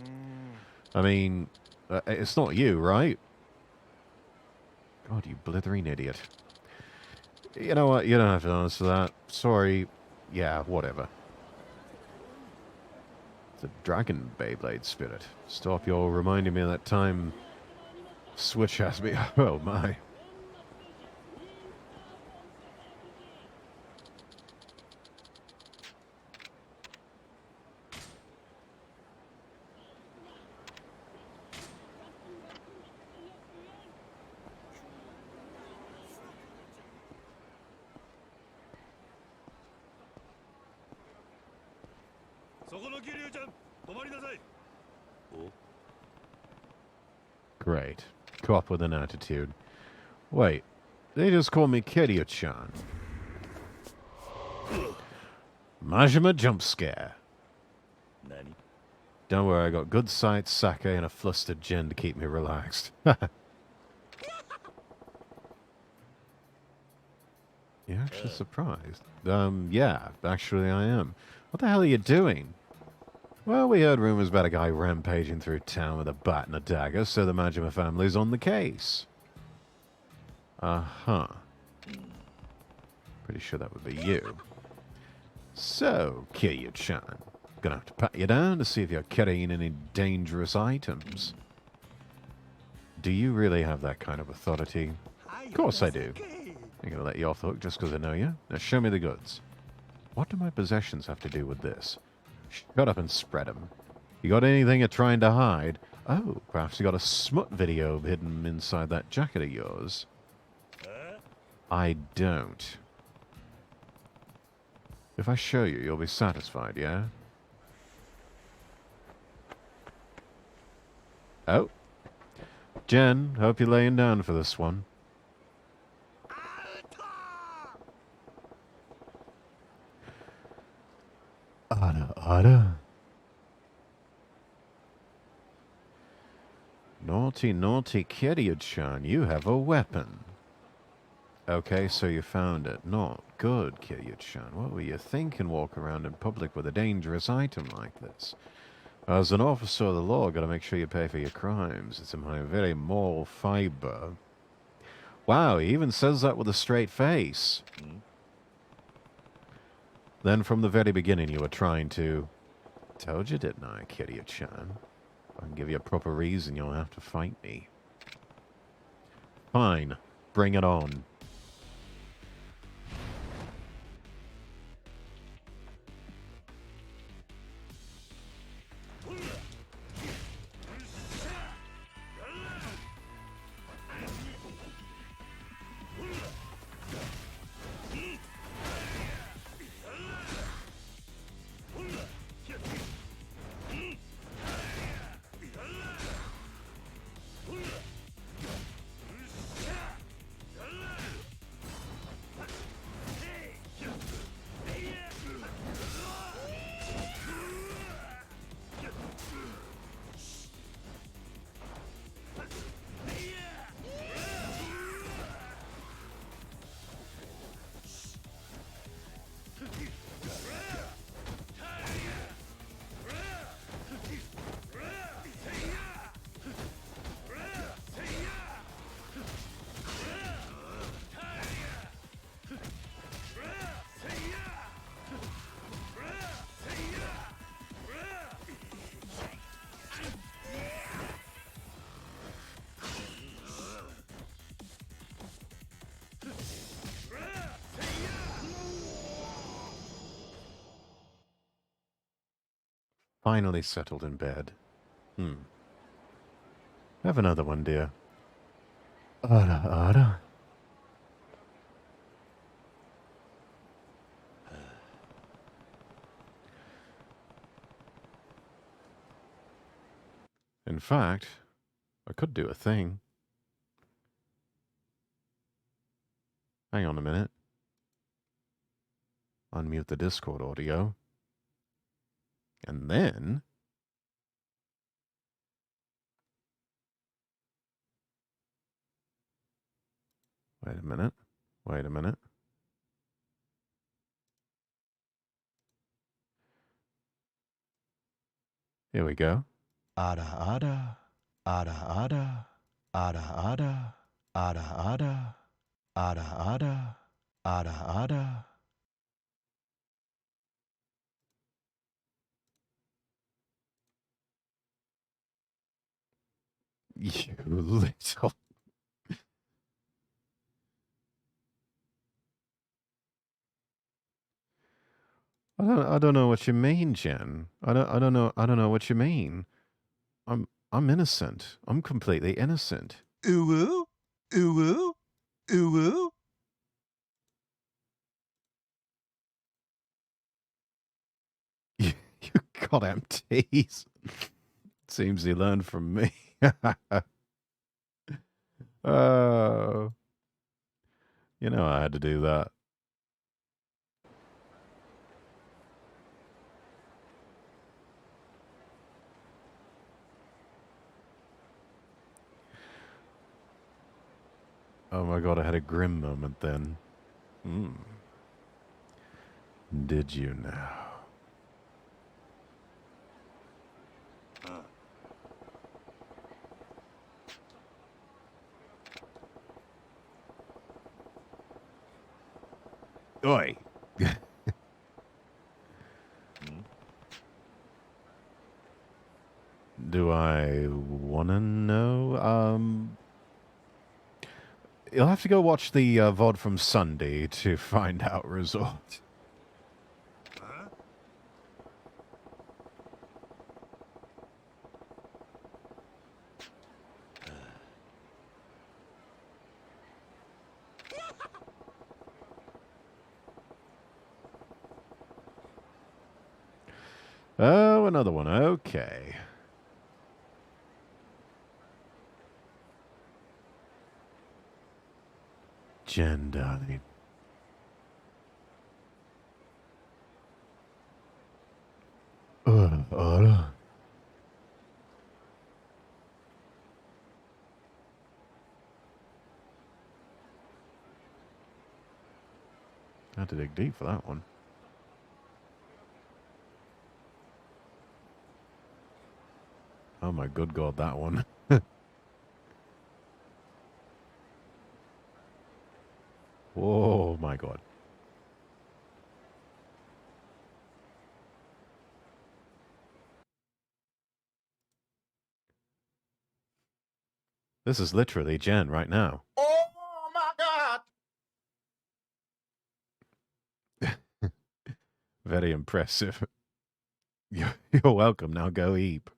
S1: I mean, it's not you, right? God, you blithering idiot. You know what? You don't have to answer that. Sorry. Yeah, whatever. It's a dragon Beyblade spirit. Stop, you're reminding me of that time Switch asked me. Oh, my. Great. Cop with an attitude. Wait, they just call me Kiryu-chan. Majima jump scare.
S4: Nani?
S1: Don't worry, I got good sight, sake, and a flustered gin to keep me relaxed. You're actually surprised. Yeah, actually I am. What the hell are you doing? Well, we heard rumors about a guy rampaging through town with a bat and a dagger, so the Majima family's on the case. Uh-huh. Pretty sure that would be you. So, Kiryu-chan, gonna have to pat you down to see if you're carrying any dangerous items. Do you really have that kind of authority? Of course I do. I'm gonna let you off the hook just because I know you. Now show me the goods. What do my possessions have to do with this? Shut up and spread 'em. You got anything you're trying to hide? Oh, perhaps you got a smut video hidden inside that jacket of yours. I don't. If I show you, you'll be satisfied, yeah? Oh. Jen, hope you're laying down for this one. Ada. Naughty, naughty Kiryu-chan, you have a weapon. Okay, so you found it. Not good, Kiryu-chan. What were you thinking walking around in public with a dangerous item like this? As an officer of the law, gotta make sure you pay for your crimes. It's in my very moral fiber. Wow, he even says that with a straight face. Then from the very beginning you were trying to... Told you, didn't I, Kiryu-chan? If I can give you a proper reason, you'll have to fight me. Fine. Bring it on. Finally settled in bed. Have another one, dear. Ada, Ada. In fact, I could do a thing. Hang on a minute. Unmute the Discord audio. And then... Wait a minute. Wait a minute. Here we go. Ada, Ada. Ada, Ada. Ada, Ada. Ada, Ada. Ada, Ada. Ada, Ada. You little... I don't know what you mean, Jen. I don't know what you mean. I'm innocent. I'm completely innocent. Ooh, ooh, ooh. You goddamn tease. Seems he learned from me. Oh. You know I had to do that. Oh my god, I had a grim moment then. Did you now? Oi. Do I want to know? You'll have to go watch the VOD from Sunday to find out result. Oh, another one. Okay. Jen, darling. I had to dig deep for that one. Oh my good god, that one. Oh my god. This is literally Jen right now.
S5: Oh my god!
S1: Very impressive. You're welcome. Now go eat.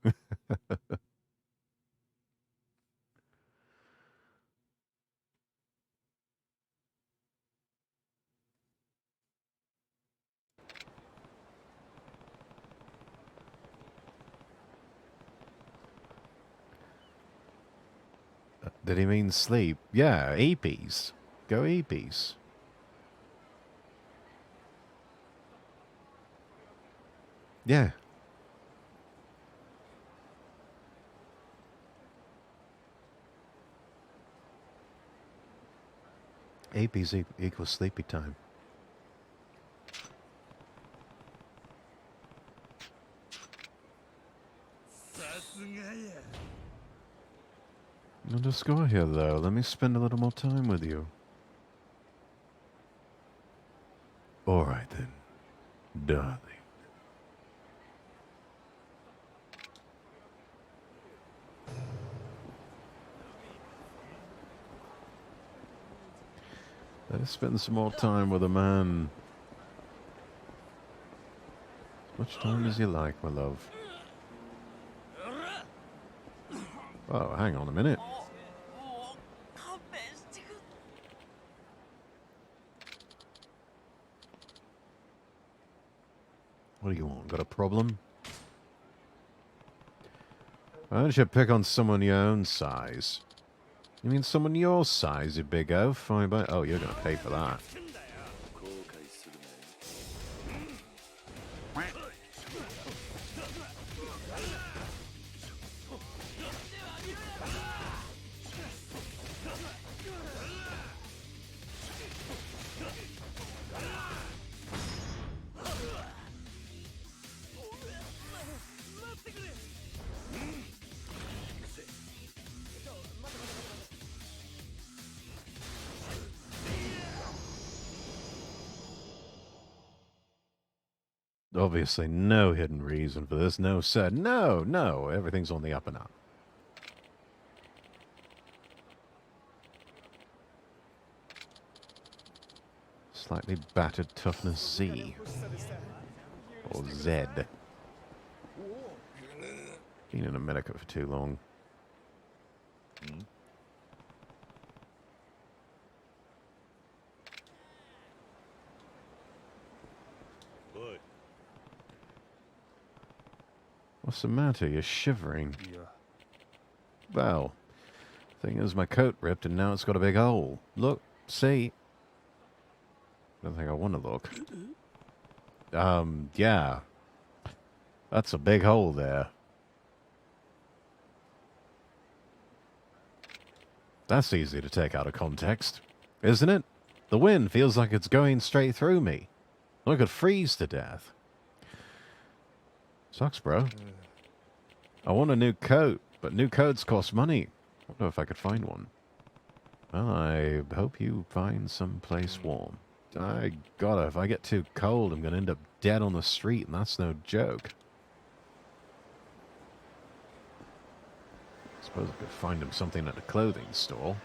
S1: Did he mean sleep? Yeah, Eepies. Go Eepies. Yeah. Eepies equals sleepy time. I'll just go here, though. Let me spend a little more time with you. All right, then, darling. Let us spend some more time with a man. As much time as you like, my love. Oh, hang on a minute. What do you want? Got a problem? Why don't you pick on someone your own size? You mean someone your size, you big oaf? Oh, you're gonna pay for that. Obviously, no hidden reason for this. No said. No. Everything's on the up and up. Slightly battered toughness Z. Or Z. Been in America for too long. What's the matter? You're shivering. Well, thing is, my coat ripped and now it's got a big hole. Look, see? Don't think I want to look. Yeah. That's a big hole there. That's easy to take out of context, isn't it? The wind feels like it's going straight through me. I could freeze to death. Sucks, bro. I want a new coat, but new coats cost money. I wonder if I could find one. Well, I hope you find some place warm. If I get too cold, I'm going to end up dead on the street, and that's no joke. Suppose I could find him something at a clothing store.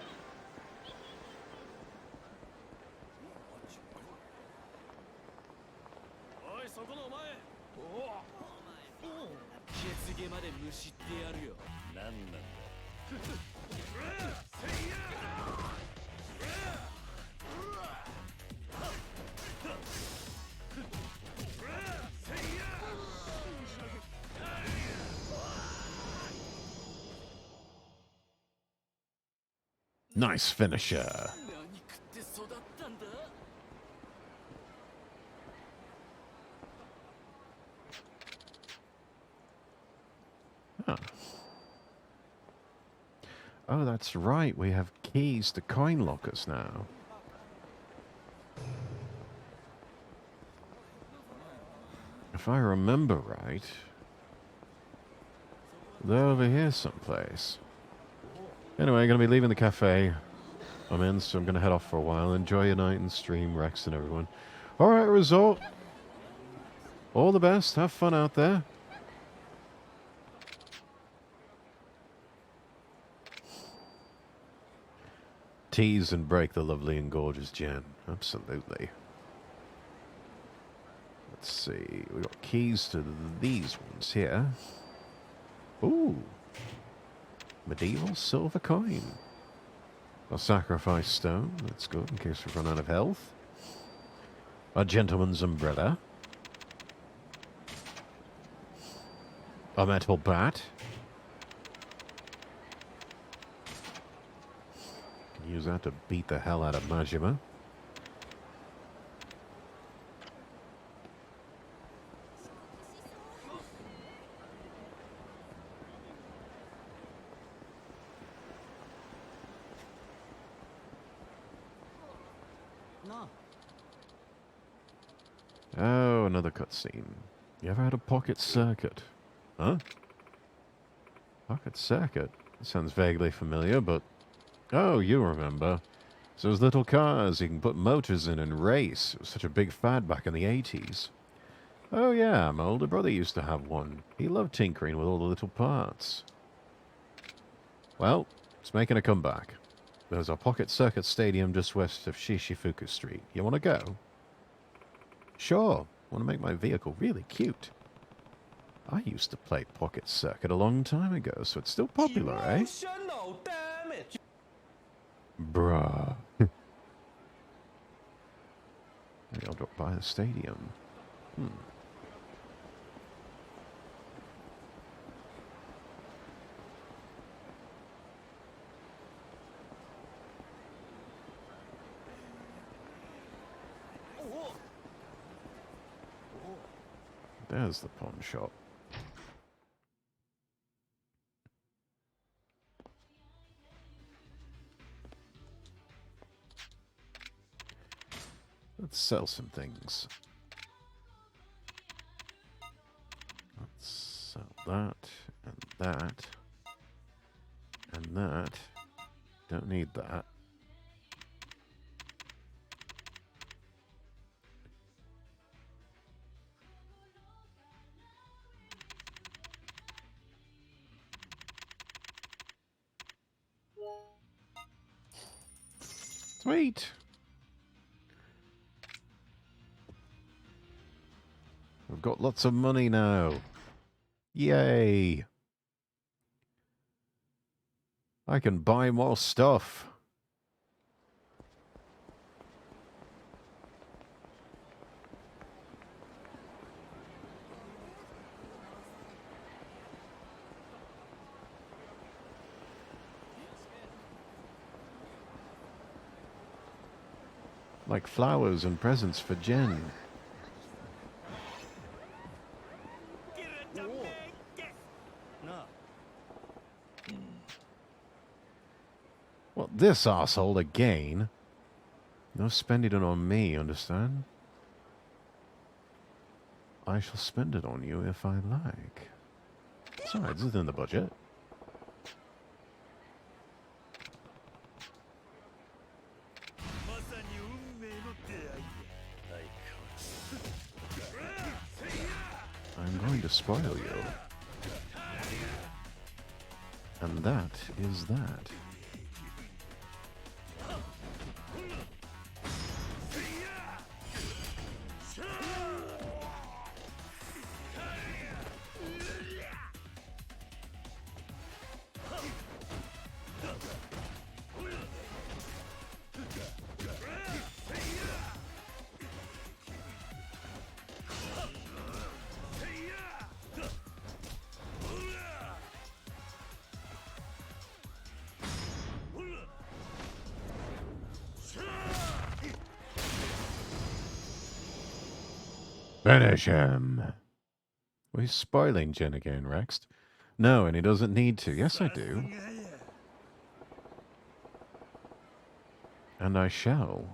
S1: Nice finisher. Huh. Oh, that's right. We have keys to coin lockers now. If I remember right, they're over here someplace. Anyway, I'm going to be leaving the cafe I'm in, so I'm going to head off for a while. Enjoy your night and stream, Rex and everyone. All right, Resort. All the best. Have fun out there. Tease and break the lovely and gorgeous Jen. Absolutely. Let's see. We got keys to these ones here. Ooh. Medieval silver coin. A sacrifice stone. That's good in case we run out of health. A gentleman's umbrella. A metal bat. Can use that to beat the hell out of Majima. Oh, another cutscene. You ever had a pocket circuit? Huh? Pocket circuit? It sounds vaguely familiar, but... Oh, you remember. So those little cars you can put motors in and race. It was such a big fad back in the 80s. Oh yeah, my older brother used to have one. He loved tinkering with all the little parts. Well, it's making a comeback. There's a pocket circuit stadium just west of Shishifuku Street. You want to go? Sure. Want to make my vehicle really cute. I used to play Pocket Circuit a long time ago, so it's still popular, eh?
S4: Emotional damage.
S1: Bruh. Maybe I'll drop by the stadium. There's the pawn shop. Let's sell some things. Let's sell that, and that, and that. Don't need that. Sweet! We've got lots of money now. Yay! I can buy more stuff. Like flowers and presents for Jen. Well, this arsehole again. No spending it on me, understand? I shall spend it on you if I like. Besides, it's in the budget. I'm going to spoil you. And that is that. Finish him. Well, he's spoiling Jen again, Rex. No, and he doesn't need to. Yes, I do. And I shall.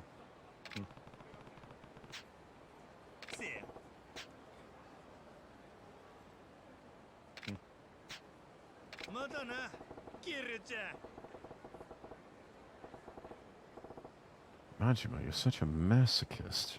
S1: Majima, you're such a masochist.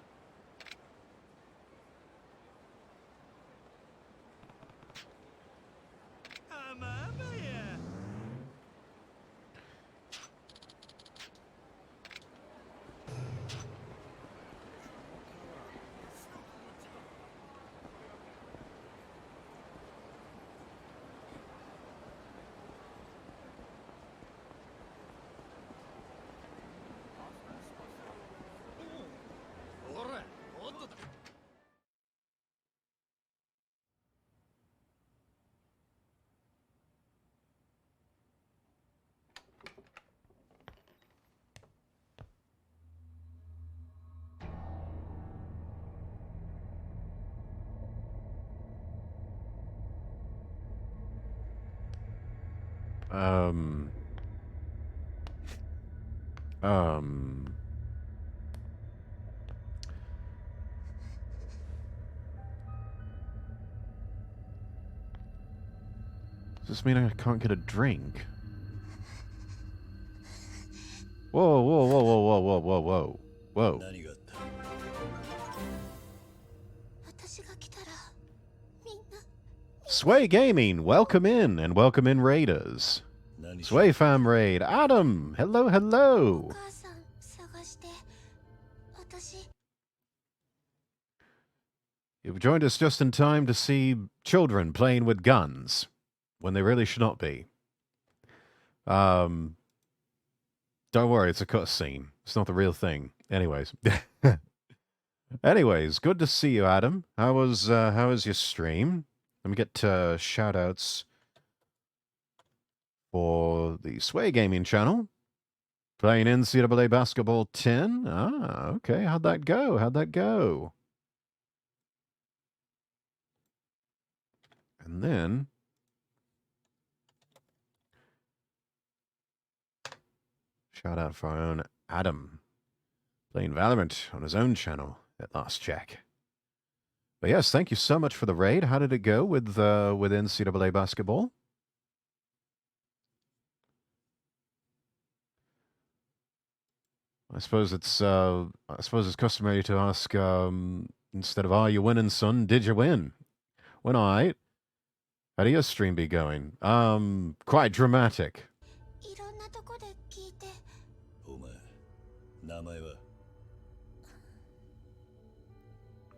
S1: Um. Does this mean I can't get a drink? Whoa, whoa, whoa, whoa, whoa, whoa, whoa, whoa. Whoa. Sway Gaming, welcome in, and welcome in Raiders. Sway Fam Raid, Adam, hello, hello. You've joined us just in time to see children playing with guns when they really should not be. Don't worry, it's a cutscene. It's not the real thing. Anyways. Anyways, good to see you, Adam. How was your stream? Let me get shout-outs for the Sway Gaming channel. Playing NCAA Basketball 10. Ah, okay. How'd that go? How'd that go? And then shout out for our own Adam, playing Valorant on his own channel at last check. But yes, thank you so much for the raid. How did it go with NCAA basketball? I suppose it's customary to ask instead of "Are you winning, son?" Did you win? When I. How'd your stream be going? Quite dramatic.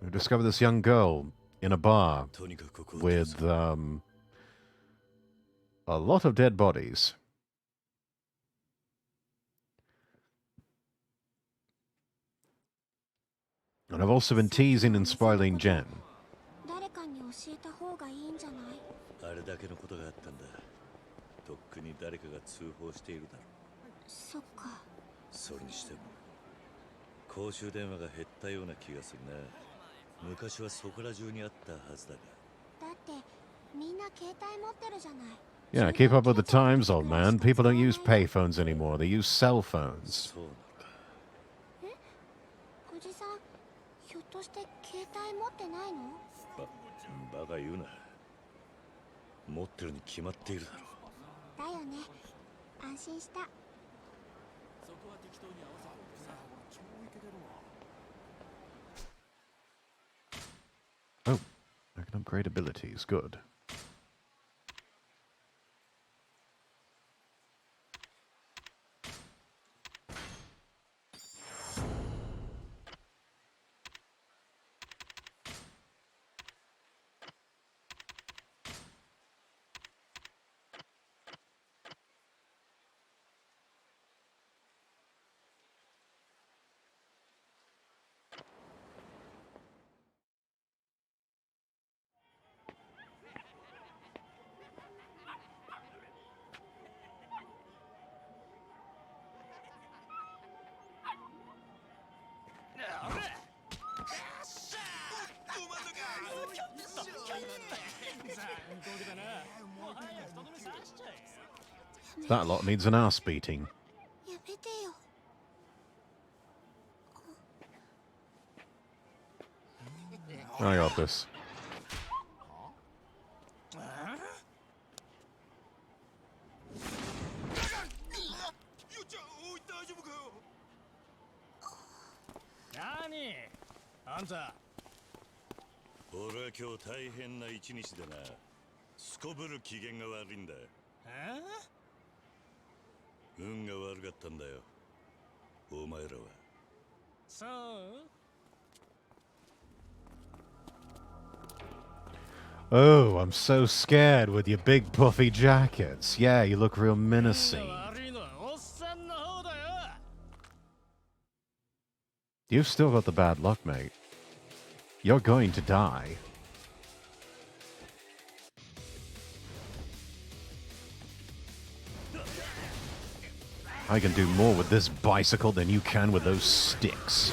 S1: We discovered this young girl in a bar with a lot of dead bodies. And I've also been teasing and spoiling Jen.
S6: あれだけのことがあったんだ。とっくに誰かが通報しているだろう。そっか。それにしても公衆電話が減ったような気がするな。昔はそこら中にあったはずだが。だってみんな携帯持ってるじゃない。
S1: Yeah, keep up with the times, old man. People don't use payphones anymore. They use cell phones.
S6: そうなのか。え？おじさん、ひょっとして携帯持ってないの？バカ言うな。持ってるに決まっているだろう。だよね。安心した。そこは適当に合わせてさ。超イケてるわ。
S1: Oh, I can upgrade abilities. Good. That lot needs an ass beating. I got this. Oh, I'm so scared with your big puffy jackets. Yeah, you look real menacing. You've still got the bad luck, mate. You're going to die. I can do more with this bicycle than you can with those sticks.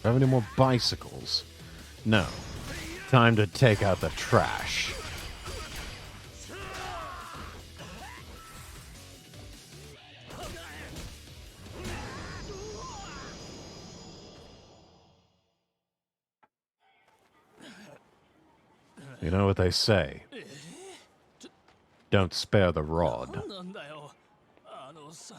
S1: Do I have any more bicycles? No. Time to take out the trash. You know what they say. Don't spare the rod.
S4: 何なんだよあのさ。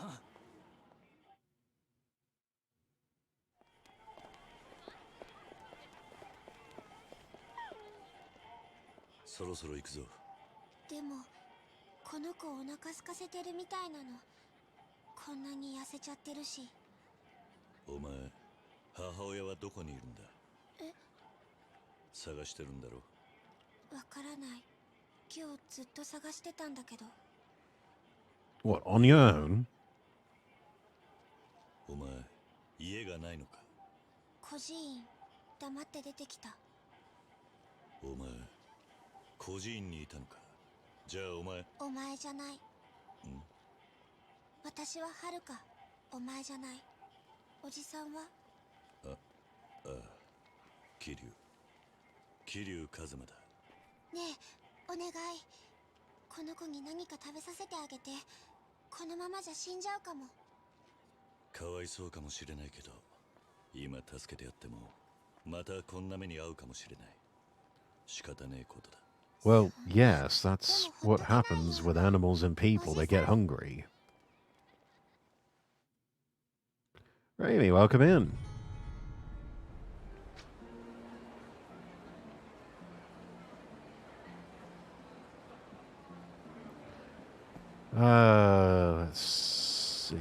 S6: そろそろ行くぞ。
S7: でもこの子お腹空かせてるみたいなの。こんなに痩せちゃってるし。
S6: お前、母親はどこにいるんだ？
S7: え？
S6: 探してるんだろ？
S7: わからない。今日ずっと探してたんだけど。
S1: What, on your own?
S6: お前、家がないのか？
S7: 孤児院、黙って出てきた。
S6: お前、孤児院にいたのか？じゃあお前。
S7: お前じゃない。私ははるか。お前じゃない。おじさんは？
S6: ああ、桐生一馬だ。
S7: ねえ、お願い。この子に何か食べさせてあげて。このままじゃ死んじゃうかも。
S6: かわいそうかもしれないけど、今助けてやってもまたこんな目に遭うかもしれない。仕方ねえことだ。
S1: Well, yes, that's what happens with animals and people. They get hungry. Raimi, welcome in. Let's see.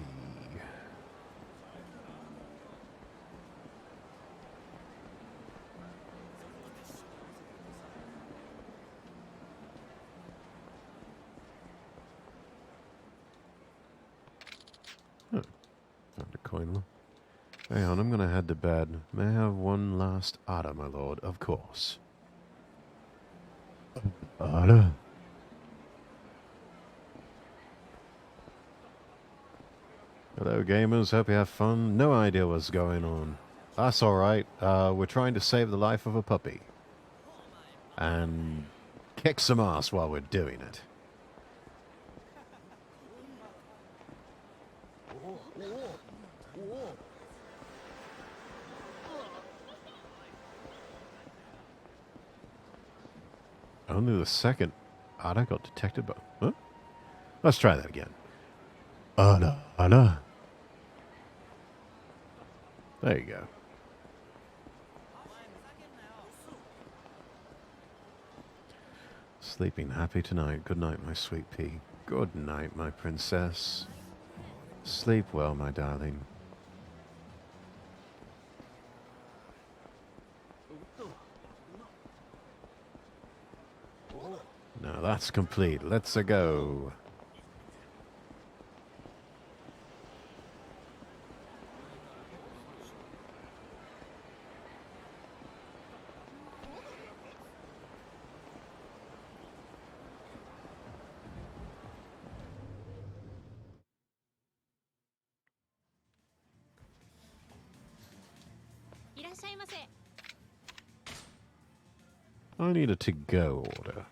S1: Found a coin. Hang on, I'm gonna head to bed. May I have one last order, my lord? Of course. Order. Hello, gamers. Hope you have fun. No idea what's going on. That's alright. We're trying to save the life of a puppy. And kick some ass while we're doing it. Only the second Ada got detected by... Huh? Let's try that again. Ada. There you go. Sleeping happy tonight. Good night, my sweet pea. Good night, my princess. Sleep well, my darling. Now that's complete. Let's go. I need a to-go order.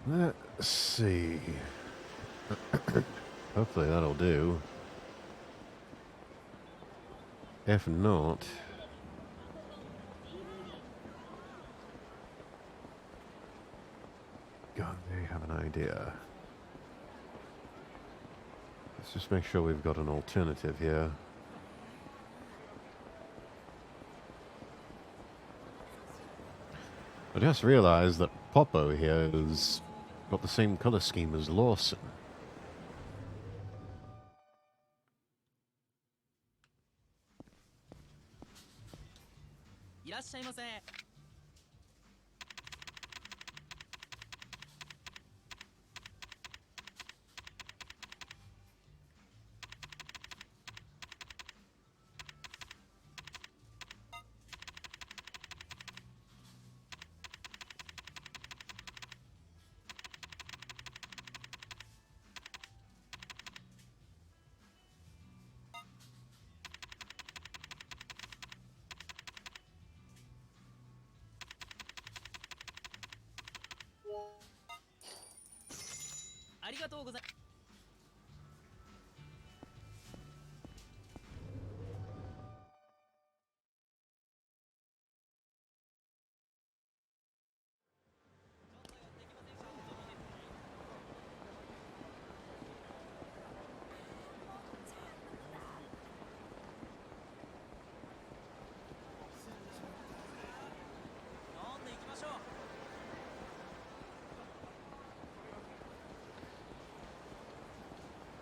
S1: Let's see. Hopefully that'll do. If not... God, they have an idea. Let's just make sure we've got an alternative here. I just realized that Popo here has got the same color scheme as Lawson.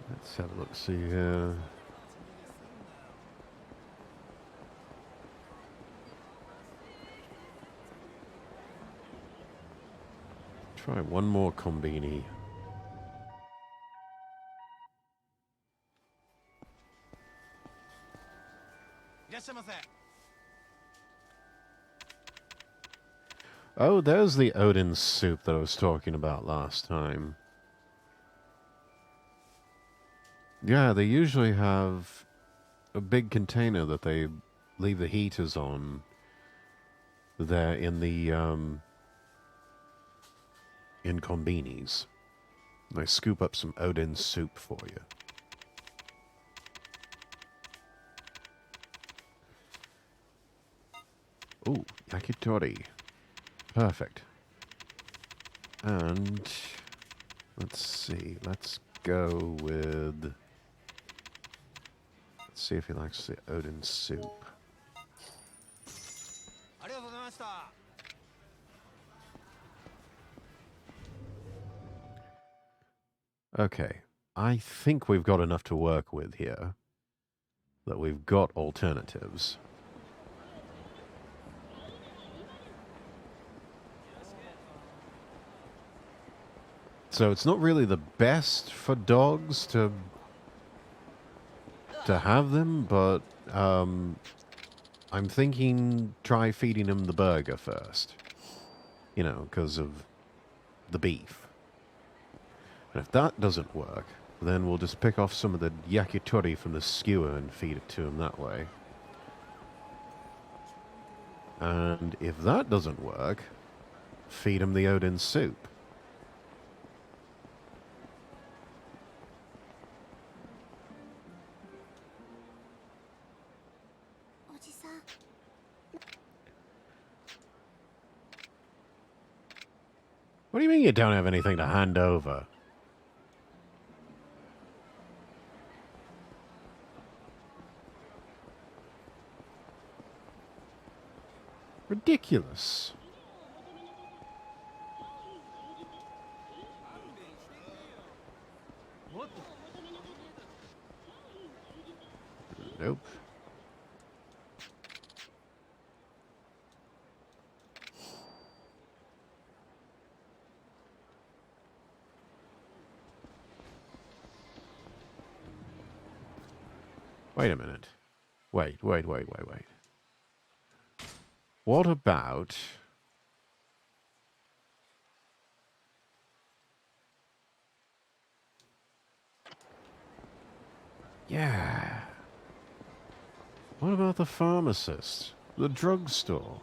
S1: Let's have a look, see here. Try one more combini. Oh, there's the Odin soup that I was talking about last time. Yeah, they usually have a big container that they leave the heaters on there in the in combinis. They scoop up some Odin soup for you. Ooh, yakitori. Perfect. And let's see. Let's go with. Let's see if he likes the Odin soup. Okay. I think we've got enough to work with here. That we've got alternatives. So it's not really the best for dogs to have them, but I'm thinking try feeding them the burger first. You know, because of the beef. And if that doesn't work, then we'll just pick off some of the yakitori from the skewer and feed it to them that way. And if that doesn't work, feed them the Odin soup. What do you mean you don't have anything to hand over? Ridiculous. Nope. Wait a minute. Wait. What about... Yeah. What about the pharmacist? The drugstore?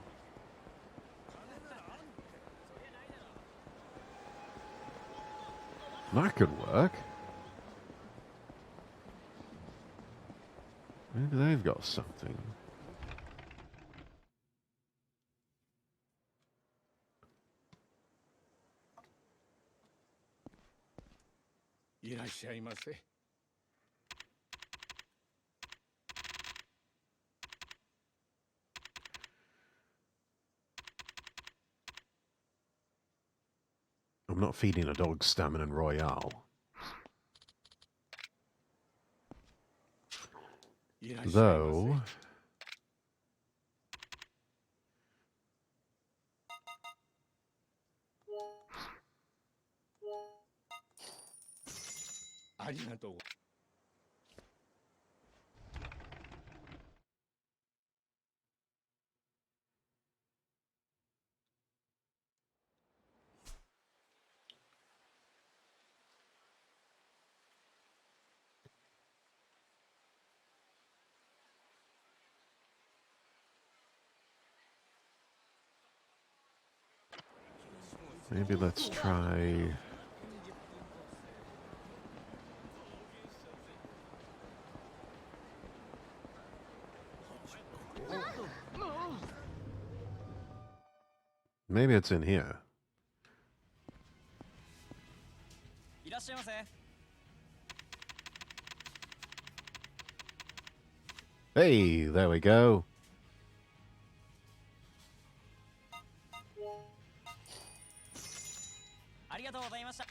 S1: That could work. Maybe they've got something. I'm not feeding a dog Stamina Royale. Though... Maybe let's try... Maybe it's in here.
S4: いらっしゃいませ。
S1: Hey, there we go.
S4: ありがとうございました。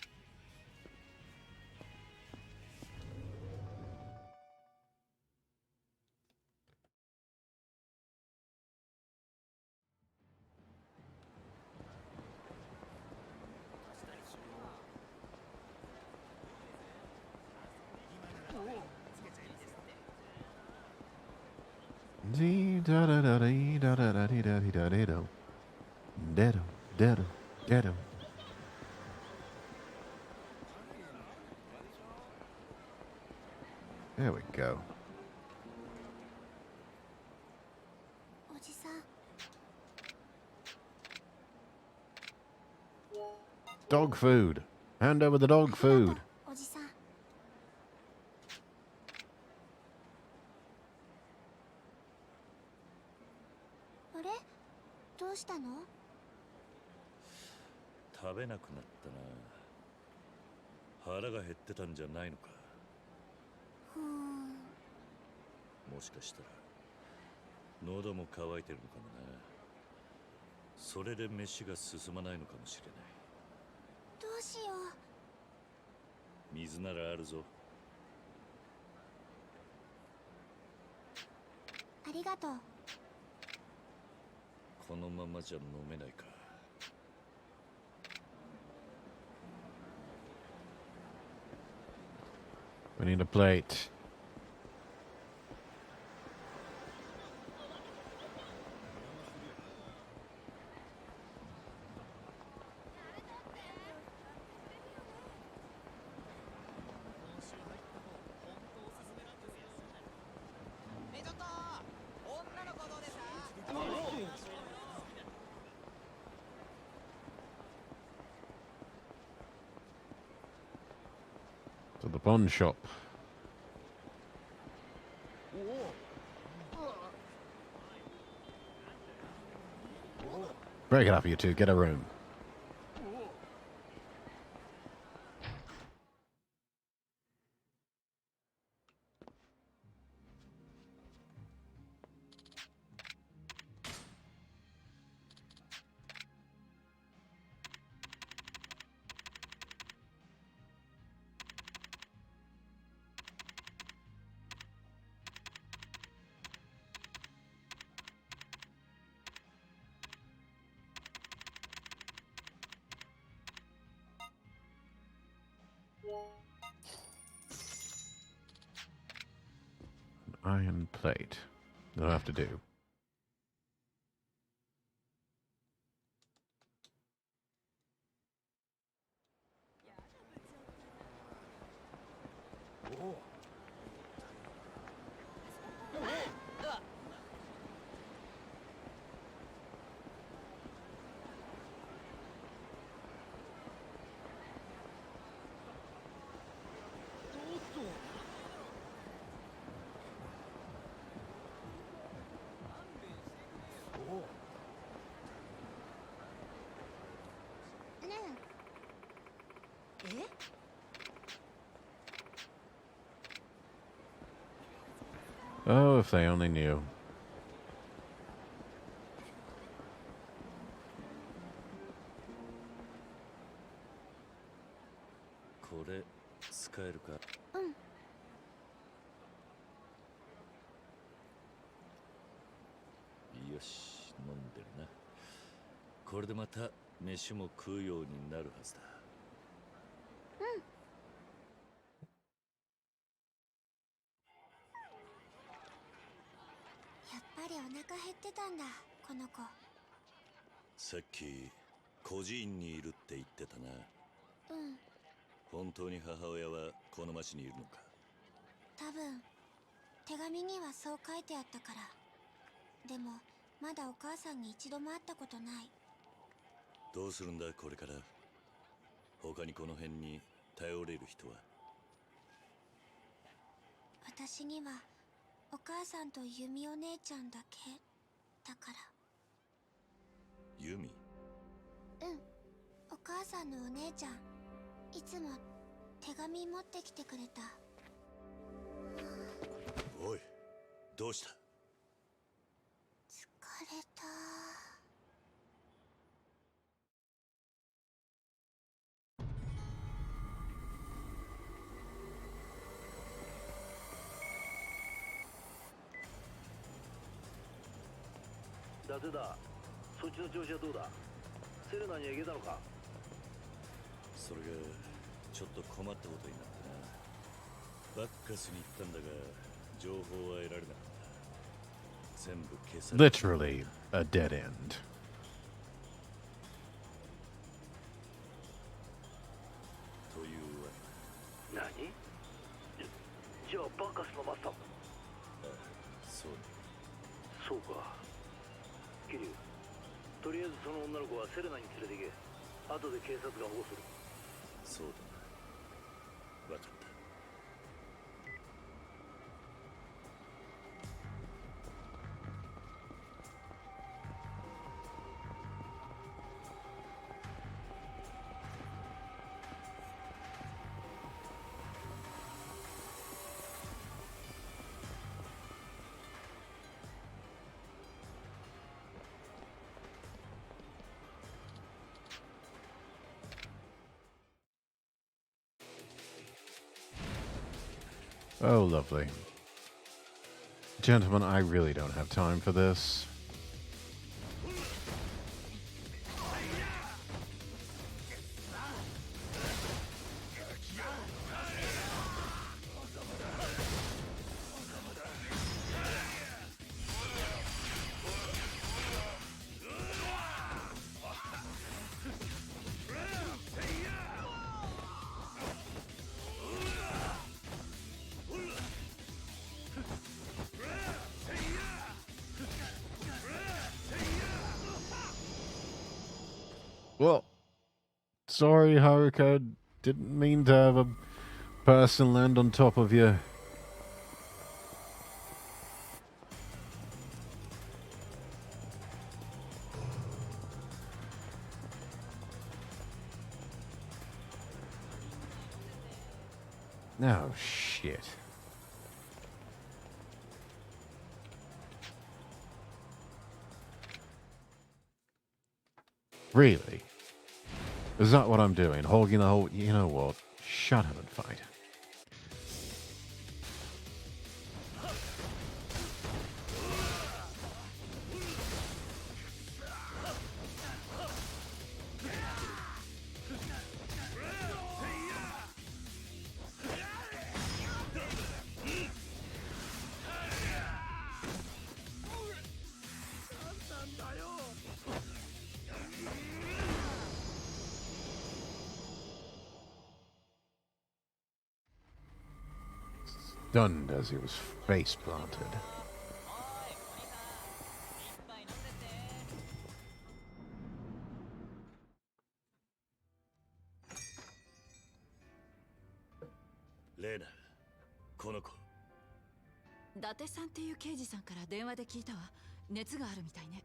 S1: Dee da da da dee da da da dee da dee da dee do. Dedo, dedo, dedo. There we go.
S7: おじさん、
S1: Dog food. Hand over the dog
S7: ありがと
S1: food.
S7: うおじさん。あれ、どうしたの？
S6: 食べなくなったな。腹が減ってたんじゃないのか。
S7: ふーん。
S6: もしかしたら喉も渇いてるのかもな。それで飯が進まないのかもしれない。
S7: どうしよう。
S6: 水ならあるぞ。
S7: ありがとう。
S6: このままじゃ飲めないか。
S1: We need a plate. To the pawn shop. Break it up, you two. Get a room. An iron plate. That'll have to do. Oh, if they only knew.
S6: これ使えるか。
S7: うん。
S6: よし、飲んでるな。これでまた飯も食うようになるはずだ。
S7: うん。やっぱりお腹減ってたんだ、この子。
S6: さっき孤児院にいるって言ってたな。
S7: うん。
S6: 本当に母親はこの町にいるのか。
S7: 多分手紙にはそう書いてあったから。でもまだお母さんに一度も会ったことない。
S6: どうするんだこれから。他にこの辺に頼れる人は。
S7: 私にはお母さんとユミお姉ちゃんだけだから。
S6: ユミ。
S7: さんのお姉ちゃん、いつも手紙持ってきてくれた。
S6: おい、どうした？
S7: 疲れた。
S8: 伊達だ。そっちの調子はどうだ？セレナには行けたのか？
S6: それがちょっと困ったことになってな。バッカスに行ったんだが情報は得られなかった。全部消された。
S1: Literally a dead end.
S6: というわけだ。
S8: 何？じゃあバカスのマスターも？
S6: ああ、そうだ。
S8: そうか。キリュウ、とりあえずその女の子はセレナに連れて行け。後で警察が保護する。
S6: そうだな。わかった。
S1: Oh, lovely. Gentlemen, I really don't have time for this. Well, sorry, Haruka. Didn't mean to have a person land on top of you. Oh, shit. Really? Is that what I'm doing? Hogging the whole... You know what? Shut up and fight. Stunned as he was face planted.
S6: レーナ、この子。
S9: 伊達さんっていう刑事さんから電話で聞いたわ。熱があるみたいね。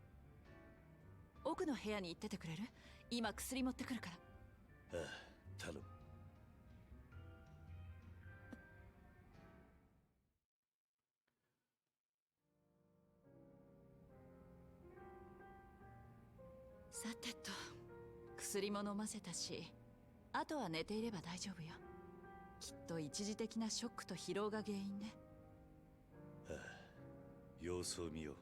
S9: 奥の部屋に行っててくれる？今薬持ってくるから。
S6: ああ、頼む。
S9: さてと、薬も飲ませたし、あとは寝ていれば大丈夫よ。きっと一時的なショックと疲労が原因ね。
S6: ああ、様子を見よう。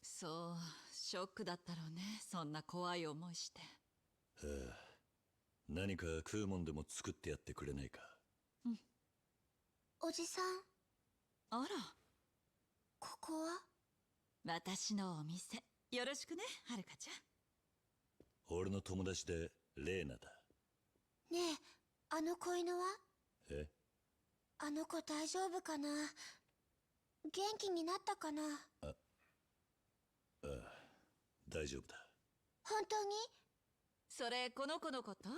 S9: そう、ショックだったろうね。そんな怖い思いして。
S6: ああ、何か食うもんでも作ってやってくれないか。
S9: うん。
S7: おじさん、
S9: あら、
S7: ここは？
S9: 私のお店。よろしくね、はるかちゃん。
S6: 俺の友達でレーナだ。
S7: ねえ、あの子犬は？
S6: え？
S7: あの子大丈夫かな？元気になったかな？
S6: ああ、大丈夫だ。
S7: 本当に？
S9: それこの子のこと？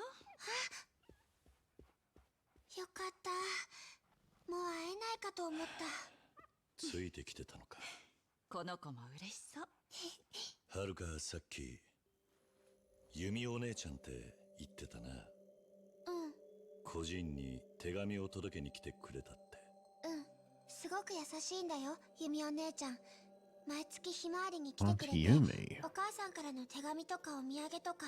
S7: よかった。もう会えないかと思った。
S6: ついてきてたのか。
S9: この子も嬉しそう。
S6: はるかさっき弓お姉ちゃんって言ってたな。
S7: うん。
S6: 個人に手紙を届けに来てくれたって。
S7: うん、すごく優しいんだよ、弓お姉ちゃん。毎月ひまわりに来て
S1: Auntie
S7: くれて、
S1: Yumi.
S7: お母さんからの手紙とかお土産とか。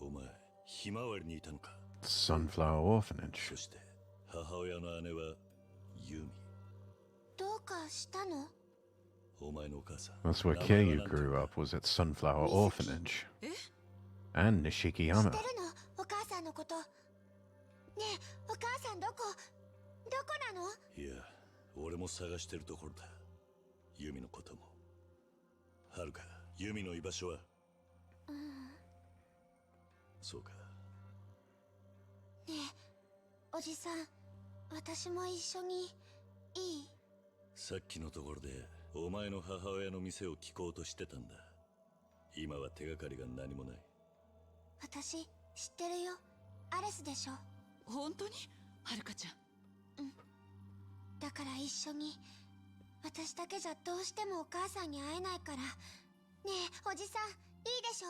S6: お前、ひまわりにいたのか。
S1: Sunflower Orphanage.
S6: そして母親の姉はユミ。
S7: どうかしたの？
S6: お前のお母さん。
S1: That's where
S6: 名前は
S1: Keiyu
S6: 何て
S1: grew up, was at Sunflower Orphanage.
S9: え
S1: And
S7: 知って
S1: Nishikiyama.
S7: るの？お母さんのこと。ねえ、お母さんどこなの？
S6: いや、俺も探してるところだ。ユミのことも。はるか、ユミの居場所は。そうか。
S7: ねえ、おじさん、私も一緒にいい？
S6: さっきのところでお前の母親の店を聞こうとしてたんだ。今は手がかりが何もない。
S7: 私知ってるよ、アレスでしょ。
S9: 本当にはるかちゃん。
S7: だから一緒に。私だけじゃどうしてもお母さんに会えないから。ねえ、おじさん、いいでしょ。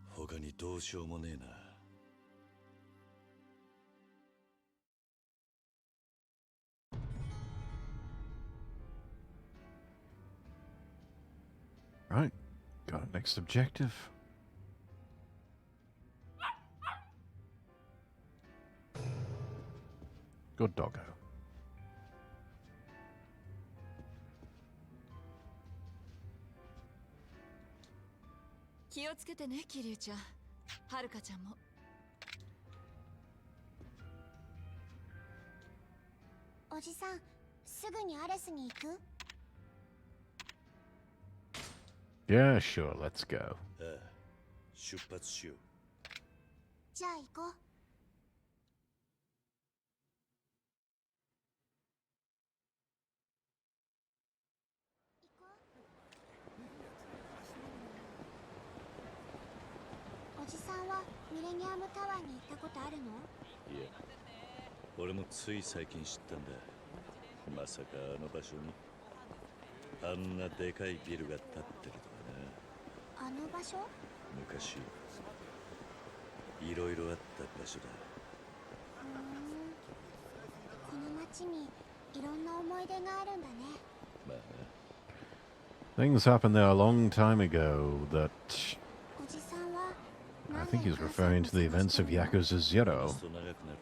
S6: 他にどうしようもねえな。
S1: Right, got a next objective. Good doggo.
S9: 気をつけてね、桐生ちゃん。はるかちゃんも。
S7: おじさん、すぐにアレスに行く？
S1: Yeah, sure, let's go.
S6: ああ、出発しよう。
S7: じゃあ行こう。おじさんはミレニアムタワーに行ったことあるの？
S6: いや、俺もつい最近知ったんだ。まさかあの場所にあんなでかいビルが建ってるとはな。
S7: あの場所？
S6: 昔いろいろあった場所だ。
S7: この街にいろんな思い出があるんだね。
S6: まあ
S1: Things happened there a long time ago that
S7: おじさんは
S1: I think he's referring to the events of Yakuza
S6: な。
S1: Zero.
S6: そう長くなる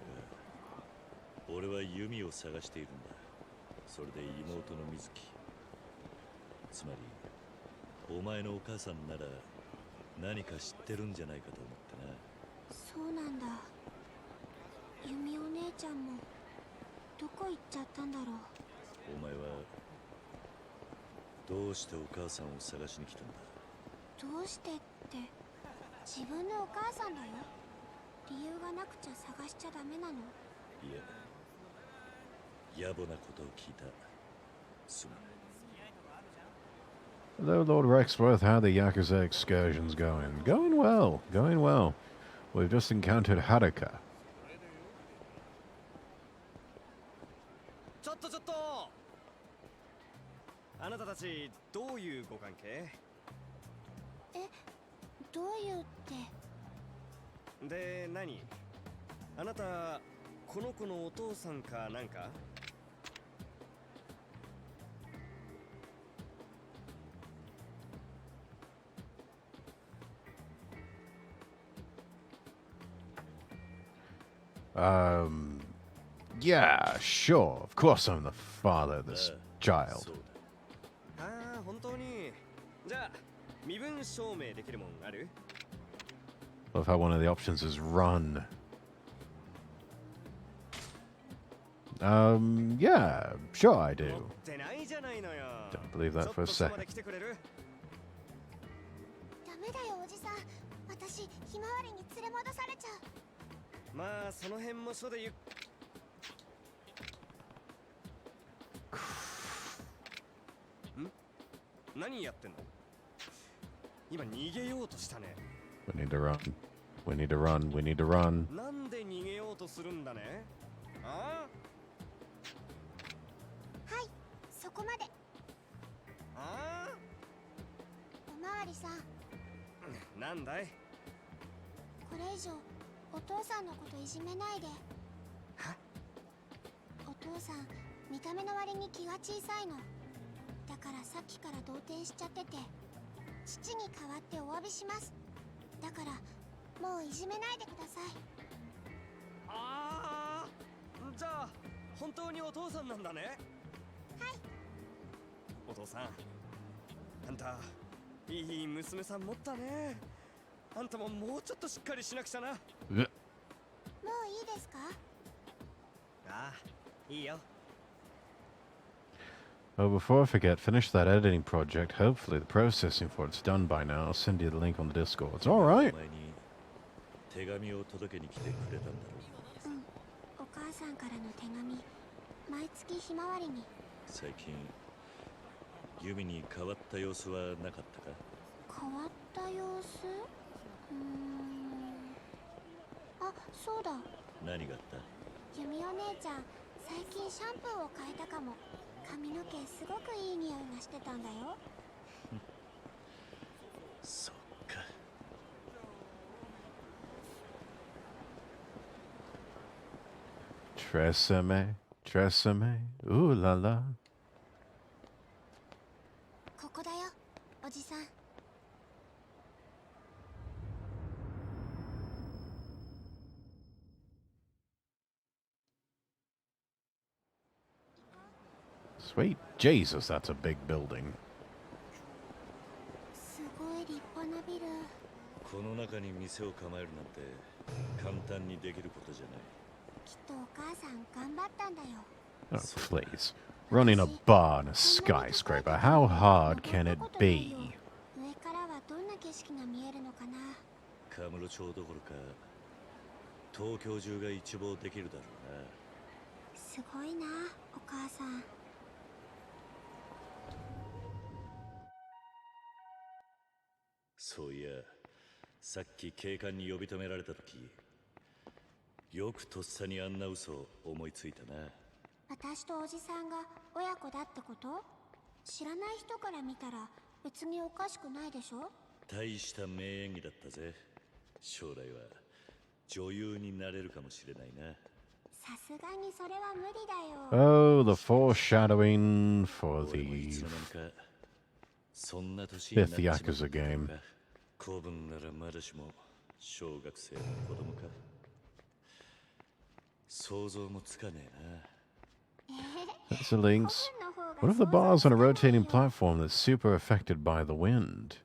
S6: が、俺は弓を探しているんだ。それで妹の水木、つまりお前のお母さんなら何か知ってるんじゃないかと思ってな。
S7: そうなんだ。弓お姉ちゃんもどこ行っちゃったんだろう。
S6: お前はどうしてお母さんを探しに来たんだ？
S7: どうしてって自分のお母さんだよ。理由がなくちゃ探しちゃダメなの？
S6: いや、野暮なことを聞いた。すまない。
S1: Hello, Lord Rexworth. How are the Yakuza excursions going? Going well, going well. We've just encountered Haruka.
S10: ちょっとあなたたちどういうご関係？
S7: どういうって。
S10: で、何？あなたこの子のお父さんかなんか？Yeah,
S1: sure. Of course I'm the father of this child.
S6: そうだ。
S10: ああ、本当に。じゃあ身分証明できるもんある？
S1: Love how one of the options is run. Yeah, sure I
S10: 持
S1: do.
S10: ってないじゃないのよ。
S1: Don't believe that
S10: ちょっ
S1: for a
S10: とそばで
S1: second.
S10: 来てくれる？
S7: ダメだよおじさん。私ひまわりに連れ戻されちゃう。
S10: まあその辺も署でゆっ。何やってんの？今逃げようとしたね。
S1: We need to run. We need to run. We need to run.
S10: なんで逃げようとするんだね？あ
S7: はい、そこまで。
S10: あ？あ
S7: わりさん、
S10: なんだい？
S7: これ以上お父さんのこといじめないで。お父さん見た目の割に気が小さいの。だからさっきから動転しちゃってて、父に代わってお詫びします。だからもういじめないでください。
S10: ああ、じゃあ本当にお父さんなんだね。
S7: はい。
S10: お父さん、あんたいい娘さん持ったね。あんたももうちょっとしっかりしなくちゃな。
S7: もういいですか？
S10: ああ、いいよ。
S1: Oh, before I forget, finish that editing project. Hopefully the processing for it's done by now. I'll send you the link on the Discord. It's alright.
S6: 手紙を届けに来てくれたんだろう。
S7: うん、お母さんからの手紙、毎月ひまわりに。
S6: 最近ユミに変わった様子はなかったか？
S7: 変わった様子？あ、そうだ。
S6: 何があった？
S7: ユミお姉ちゃん、最近シャンプーを変えたかも。髪の毛すごくいい匂いがしてたんだよ。
S6: そっか。
S1: Tresemme, Tresemme, ooh la la.
S7: ここだよ、おじさん。
S1: Sweet Jesus, that's a big building.
S7: すごい立派なビル。
S6: この中に店を構えるなんて簡単にできることじゃない。
S7: きっとお母さん頑張ったんだよ。
S1: Oh, please. Running a bar in a skyscraper, how hard can it be?
S7: 上からはどんな景色が見えるのかな。
S6: カムロ町どころか東京中が一望できるだろうな。
S7: すごいな、お母さん。
S6: そういや、さっき警官に呼び止められた時、よくとっさにあんな嘘を思いついたな。
S7: 私とおじさんが親子だってこと？知らない人から見たら別におかしくないでしょ？
S6: 大した名演技だったぜ。将来は女優になれるかもしれないな。
S7: さすがにそれは無理だよ。
S1: Oh, the foreshadowing for
S6: 俺もい
S1: the
S6: つの間にかそんな年になっ
S1: fifth
S6: ちまった
S1: Yakuza game.
S6: 子分ならまだしも小学生の子供か。想像もつかねえな。
S1: That's the links. What if the bar's on a rotating platform that's super affected by the wind?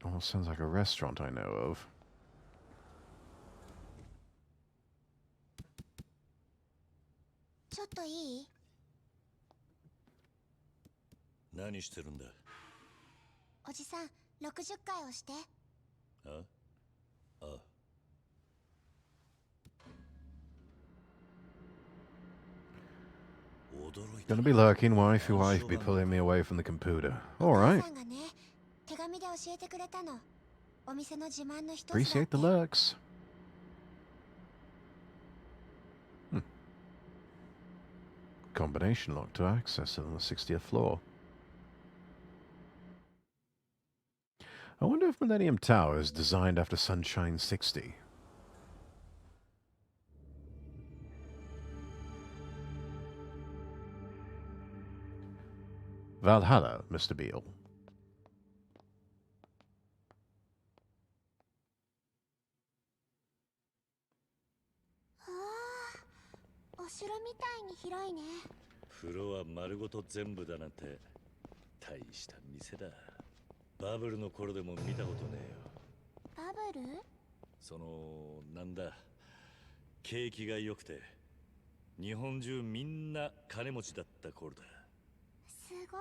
S1: Almost sounds like a restaurant I know of.
S7: ちょっといい？
S6: 何してるんだ？
S7: おじさん、60回押して。
S6: ああ。
S1: Gonna be lurking, wife be pulling me away from the computer. Alright.
S7: お母さんがね、手紙で教えてくれたの。お店の自慢の一つだって。
S1: Appreciate the lurks. Combination lock to access it on the 60th floor. I wonder if Millennium Tower is designed after Sunshine 60. Valhalla, Mr. Beale.
S7: お城みたいに広いね。
S6: フロア丸ごと全部だなんて大した店だ。バブルの頃でも見たことねえよ。
S7: バブル？
S6: そのなんだ、景気が良くて日本中みんな金持ちだった頃だ。
S7: すごい。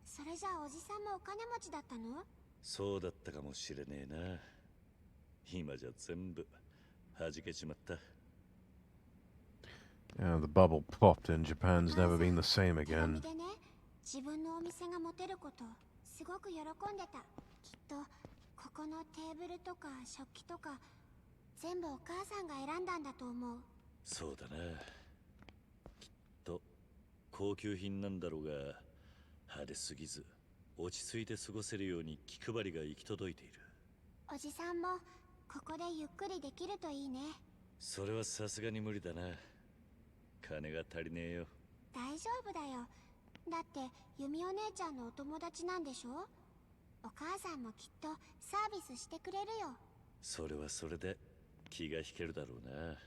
S7: それじゃあおじさんもお金持ちだったの？
S6: そうだったかもしれねえな。今じゃ全部弾けちまった。
S1: Yeah, the bubble popped and Japan's never been the same
S7: 手紙
S1: again.
S7: でね、自分のお店が持てることすごく喜んでた。きっとここのテーブルとか食器とか全部お母さんが選んだんだと思う。
S6: そうだな。きっと高級品なんだろうが、派手すぎず落ち着いて過ごせるように気配りが行き届いている。
S7: おじさんもここでゆっくりできるといいね。
S6: それはさすがに無理だな。金が足りねえよ。
S7: 大丈夫だよ。だってユミお姉ちゃんのお友達なんでしょ。お母さんもきっとサービスしてくれるよ。
S6: それはそれで気が引けるだろうな。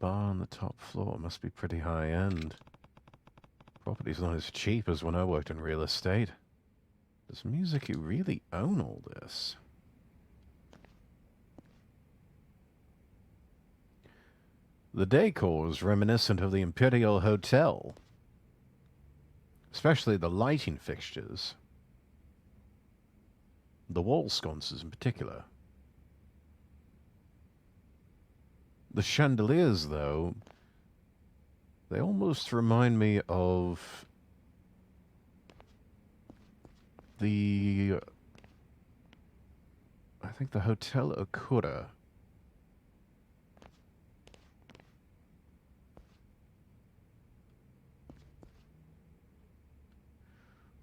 S1: Bar on the top floor must be pretty high end. Property's not as cheap as when I worked in real estate. Does Mizuki really own all this? The decor is reminiscent of the Imperial Hotel, especially the lighting fixtures. The wall sconces in particular. The chandeliers, though, they almost remind me of the, I think, the Hotel Okura.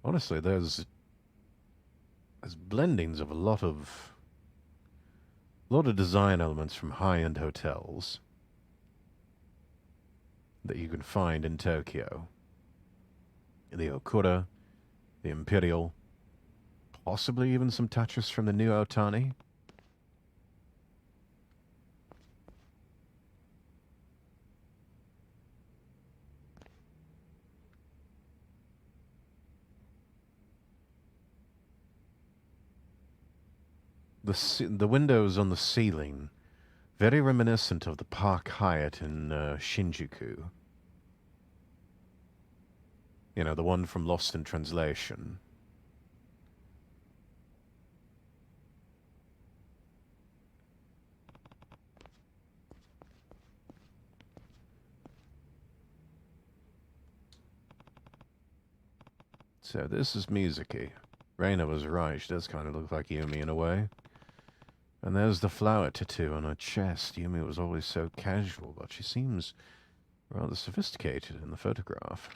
S1: Honestly, there's blendings of a lot of design elements from high-end hotels that you can find in Tokyo. The Okura, the Imperial, possibly even some touches from the new Otani. The windows on the ceiling, very reminiscent of the Park Hyatt in Shinjuku. You know, the one from Lost in Translation. So this is Mizuki. Reina was right, she does kind of look like Yumi in a way. And there's the flower tattoo on her chest. Yumi was always so casual, but she seems rather sophisticated in the photograph.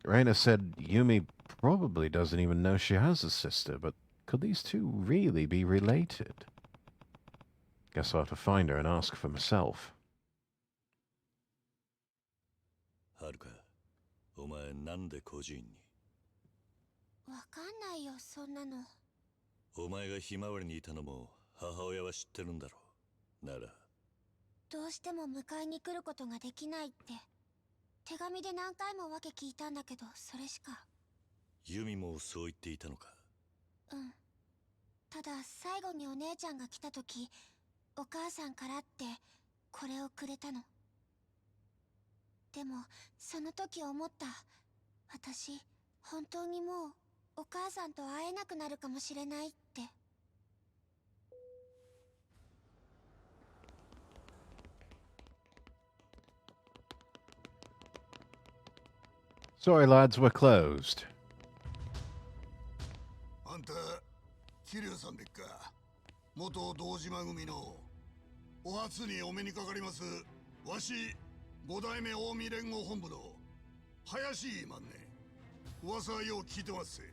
S1: Reina said Yumi probably doesn't even know she has a sister, but could these two really be related? Guess I'll have to find her and ask for myself.
S6: Haruka, お前なんで孤児院に？
S7: わかんないよ、そんなの。
S6: お前がひまわりにいたのも母親は知ってるんだろう。なら
S7: どうしても迎えに来ることができないって手紙で何回もわけ聞いたんだけど、それしか。
S6: ユミもそう言っていたのか？
S7: うん。ただ最後にお姉ちゃんが来た時、お母さんからってこれをくれたの。でもその時思った。私本当にもうお母さんと会えなくなるかもしれないって。
S1: Sorry, lads, we're closed.
S11: あんた、桐生さんでっか。元堂島組の。お初にお目にかかります。わし、五代目近江連合本部の林いまんね。噂はよう聞いてますぜ。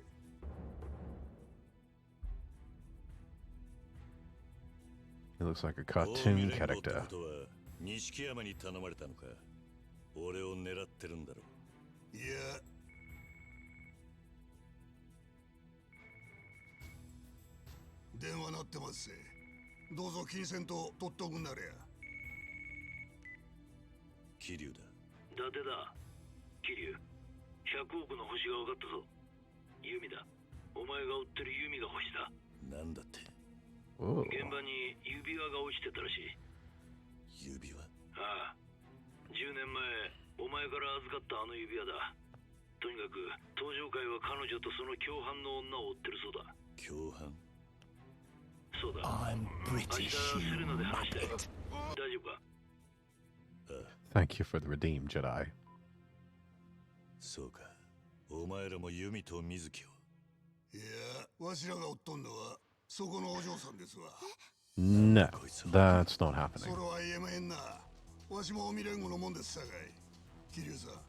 S1: He looks like a cartoon character.
S6: 錦山に頼まれたのか？俺を狙ってるんだろう。
S11: いや。電話鳴ってますぜ。どうぞ金銭と取っておくんなれや。
S6: 桐生だ。
S8: 伊達だ。桐生、100億の星が分かったぞ。ユミだ。お前が追ってるユミが星だ。
S6: なんだって？
S8: 現場に指輪が落ちてたらしい。
S6: 指輪？
S8: ああ。10年前、お前から預かったあの指輪だ。とにかく、登場会は彼女とその共犯の女を追ってるそうだ。
S6: 共犯？
S8: そうだ。明日セレナで話したい。大丈夫か？
S1: Thank you for the redeem, Jedi.
S6: そうか。お前らもユミと水木を。
S11: いや、わしらが追っとんのはそこのお嬢さんですわ。
S1: No, that's not
S11: そ
S1: happening.
S11: れは言えまへんな。わしも近江連合のもんですさかい。桐生さん、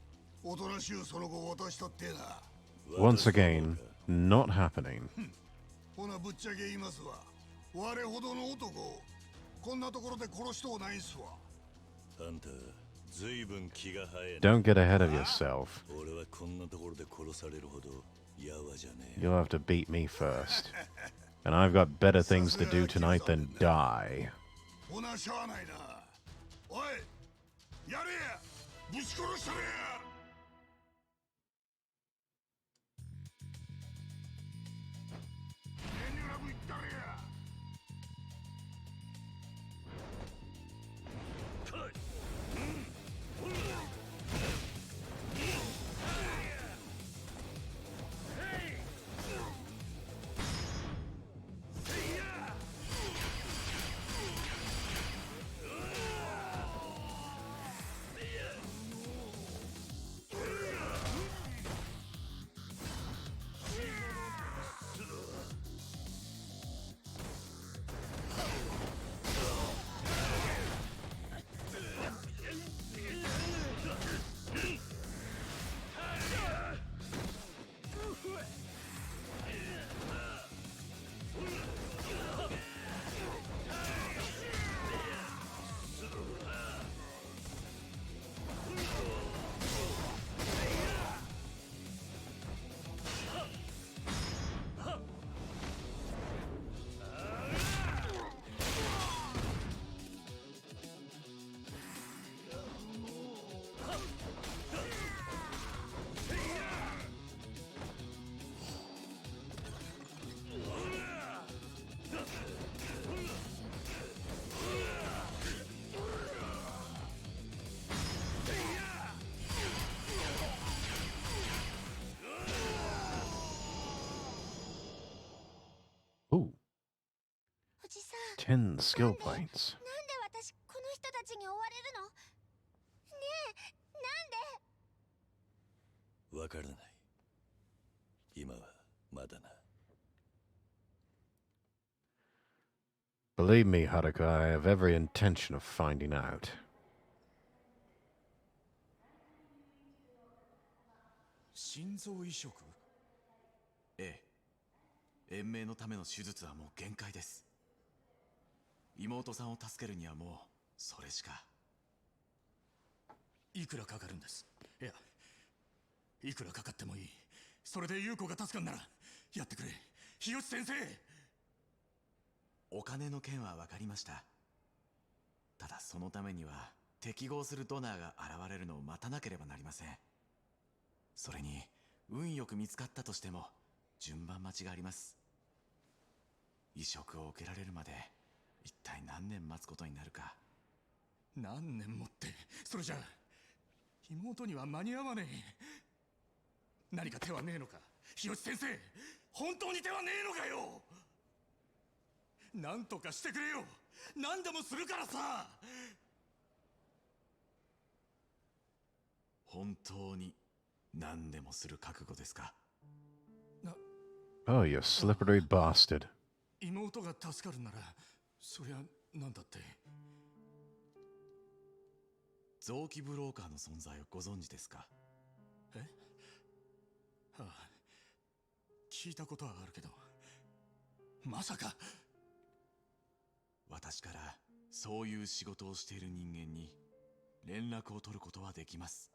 S11: おとなしゅうその後渡したってな。
S1: Once again, not happening.
S11: ほなぶっちゃけ言いますわ。我ほどの男、こんなところで殺しとうないんすわ。
S6: あんた、ずいぶん気が早いな。
S1: Don't get ahead of yourself.
S6: 俺はこんなところで殺されるほどやわじゃねえ。
S1: You'll have to beat me first. And I've got better things to do tonight than die.
S11: ほなしゃあないな。おい、やれや、ぶち殺したれや。遠慮なく言ったれや。
S1: Ooh,
S7: おじさん、
S1: 10 skill points.
S7: なんで私この人たちに追われるの？ねえ、なんで？
S6: わからない。今はまだな。
S1: Believe me, Haruka, I have every intention of finding out.
S12: 心臓移植？ええ。延命のための手術はもう限界です。妹さんを助けるにはもうそれしか。
S10: いくらかかるんです？いや、いくらかかってもいい。それで優子が助かるならやってくれ、日吉先生。
S12: お金の件は分かりました。ただそのためには適合するドナーが現れるのを待たなければなりません。それに運よく見つかったとしても順番待ちがあります。移植を受けられるまで一体何年待つことになるか。
S10: 何年もって、それじゃ妹には間に合わねえ。何か手はねえのか、日吉先生。本当に手はねえのかよ。なんとかしてくれよ。何でもするからさ。
S12: 本当に何でもする覚悟ですか？
S1: Oh, you slippery bastard.
S10: 妹が助かるならそりゃなんだって。
S12: 臓器ブローカーの存在をご存知ですか？
S10: え？ああ、聞いたことはあるけど、まさか。
S12: 私からそういう仕事をしている人間に連絡を取ることはできます。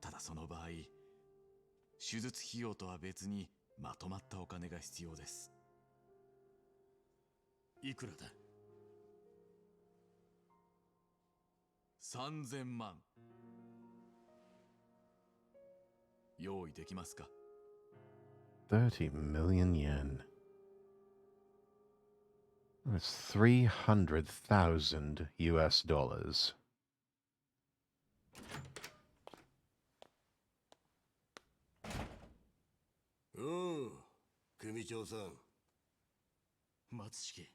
S12: ただその場合、手術費用とは別にまとまったお金が必要です。
S10: いくらだ
S12: ？3000万。用意できますか
S1: 30 million yen. That's 300,000 US dollars.
S11: 組長さん。
S10: 松重。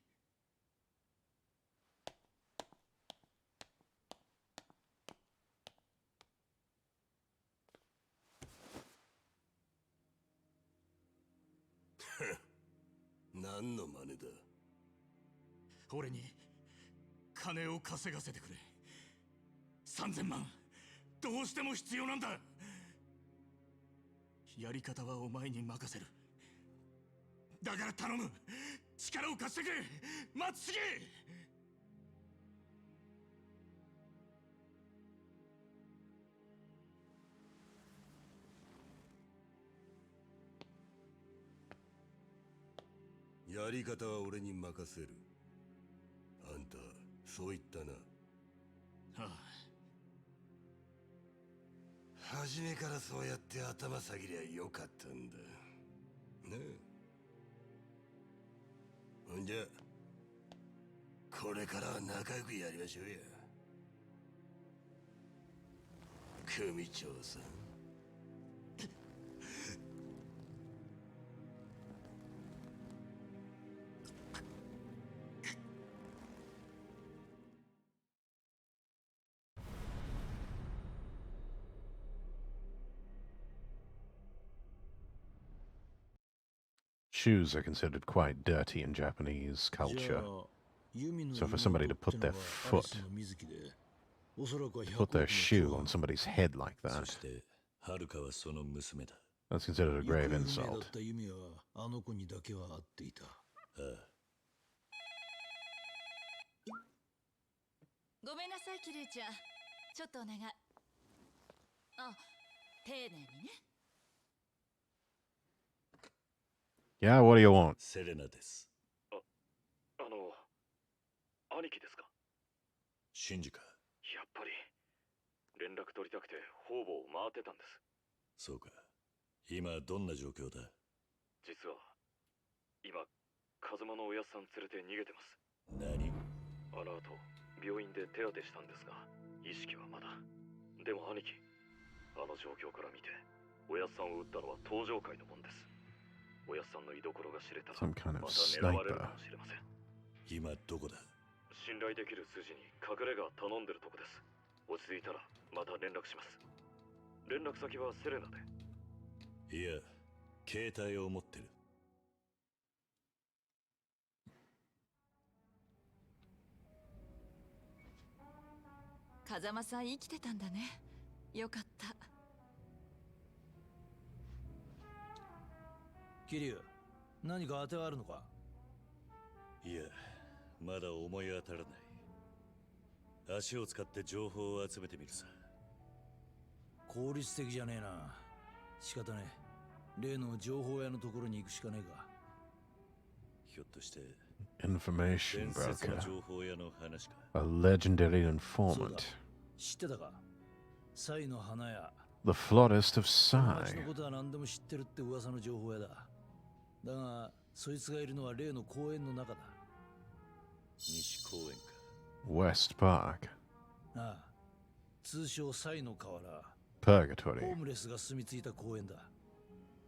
S11: 何の真似だ。
S10: 俺に金を稼がせてくれ。3000万どうしても必要なんだ。やり方はお前に任せる。だから頼む、力を貸してくれ松重。
S11: やり方は俺に任せる。あんたそう言ったな。
S10: あ
S11: あ、初めからそうやって頭下げりゃよかったんだねえ。ほんじゃこれからは仲良くやりましょうや、組長さん。
S1: Shoes are considered quite dirty in Japanese culture. So for somebody to put their shoe on somebody's head like that, that's considered a grave insult.
S9: ごめんなさい、キリュウちゃん。ちょっとお願い。あ、丁寧にね。
S1: Yeah, what do you want?
S6: セレナです。
S13: 兄貴ですか？
S6: シンジか。
S13: やっぱり連絡取りたくて方々を回ってたんです。
S6: そうか。今どんな状況だ？
S13: 実は今風間のおやっさん連れて逃げてます。
S6: 何？
S13: あの後病院で手当てしたんですが意識はまだ。でも兄貴、あの状況から見ておやっさんを撃ったのは登場界のもんです。おやっさんの居所が知れたらまた狙われるかもしれません。
S6: 今どこだ？
S13: 信頼できる筋に隠れ家頼んでるとこです。落ち着いたらまた連絡します。連絡先はセレナで。
S6: いや、携帯を持ってる。
S9: 風間さん生きてたんだね。よかった。
S14: 桐生、何か当てはあるのか？
S6: いや、まだ思い当たらない。足を使って情報を集めてみるさ。
S14: 効率的じゃねえな。仕方ねえ。例の情報屋のところに行くしかねえか。
S6: ひょっとして
S1: Information
S6: 伝説の
S1: broker.
S6: 情報屋の話か。
S1: A legendary informant.
S14: 知ってたか？サイの花屋。
S1: The florist of
S14: 町
S1: Sai.
S14: のことは何でも知ってるって噂の情報屋だ。だが、そいつがいるのは例の公園の中だ。
S6: 西公園か。
S1: West Park.
S14: ああ、通称サイの河原。
S1: Purgatory.
S14: ホームレスが住み着いた公園だ。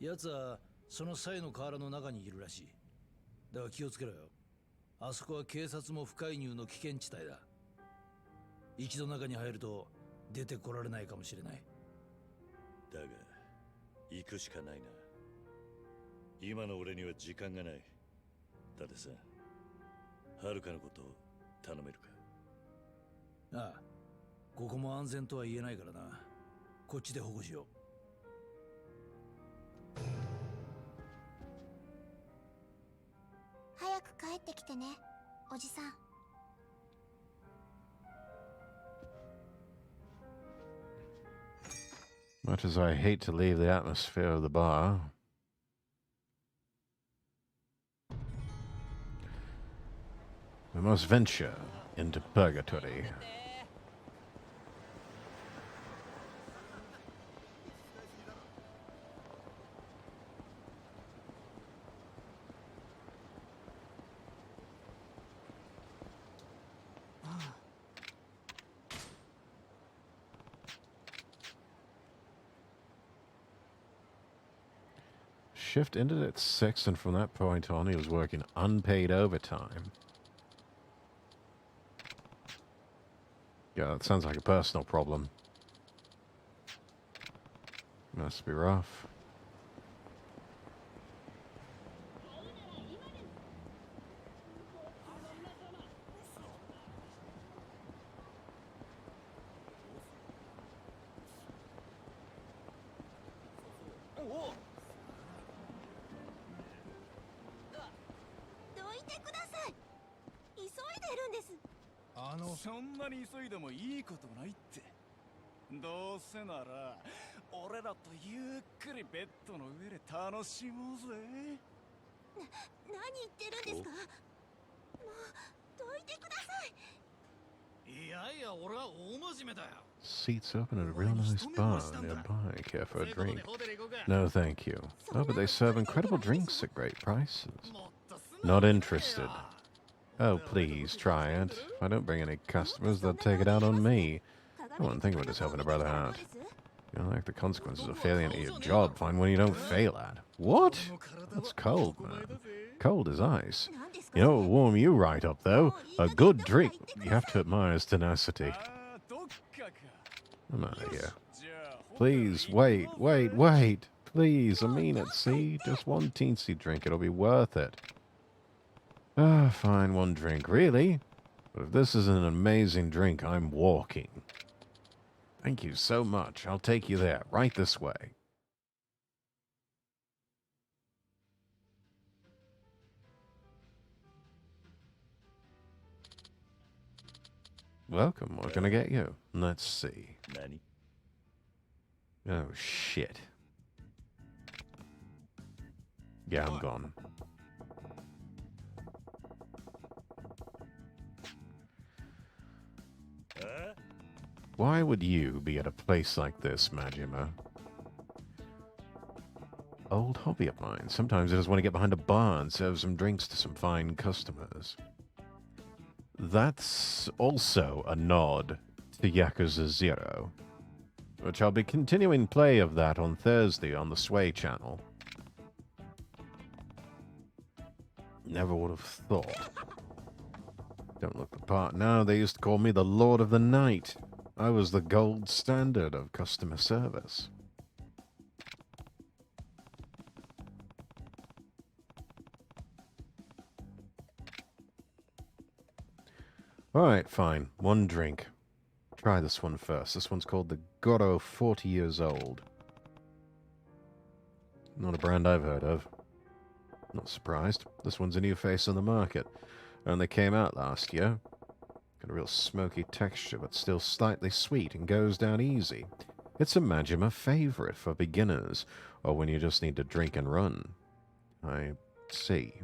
S14: 奴はそのサイの河原の中にいるらしい。だが気をつけろよ。あそこは警察も不介入の危険地帯だ。一度中に入ると出てこられないかもしれない。
S6: だが行くしかないな。今の俺には時間がない。だってさ、はるかのことを頼めるか？
S14: ああ、ここも安全とは言えないからな。こっちで保護しよう。
S7: 早く帰ってきてね、おじさん。
S1: Much as I hate to leave the atmosphere of the bar, we must venture into purgatory. Shift ended at 6, and from that point on, he was working unpaid overtime. Yeah, that sounds like a personal problem. Must be rough.
S7: です。
S10: そんなに急いでもいいことないって。どうせなら俺らとゆっくりベッドの上で楽しもうぜ。
S7: 何言ってるんですか。もうどいてください。
S14: いやいや、俺は大真面目だよ。
S1: Seats open at a real nice bar nearby. Care for a drink? No, thank you. Oh, but they serve incredible drinks at great prices. Not interested. Oh, please, try it. If I don't bring any customers, they'll take it out on me. Come on, think of it as helping a brother out. You know, like the consequences of failing at your job, find one you don't fail at. What? That's cold, man. Cold as ice. You know what will warm you right up, though? A good drink. You have to admire his tenacity. I'm out of here. Please, wait. Please, I mean it, see? Just one teensy drink, it'll be worth it. Ah, fine, one drink. Really? But if this isn't an amazing drink, I'm walking. Thank you so much. I'll take you there, right this way. Welcome. What can I get you? Let's see.
S6: Nani?
S1: Oh, shit. Yeah, I'm gone. Why would you be at a place like this, Majima? Old hobby of mine. Sometimes I just want to get behind a bar and serve some drinks to some fine customers. That's also a nod to Yakuza 0, which I'll be continuing play of that on Thursday on the Sway channel. Never would have thought. Don't look the part now. They used to call me the Lord of the Night. I was the gold standard of customer service. Alright, fine. One drink. Try this one first. This one's called the Goro 40 Years Old. Not a brand I've heard of. Not surprised. This one's a new face on the market. Only came out last year. Got a real smoky texture, but still slightly sweet and goes down easy. It's a Majima favorite for beginners, or when you just need to drink and run. I see.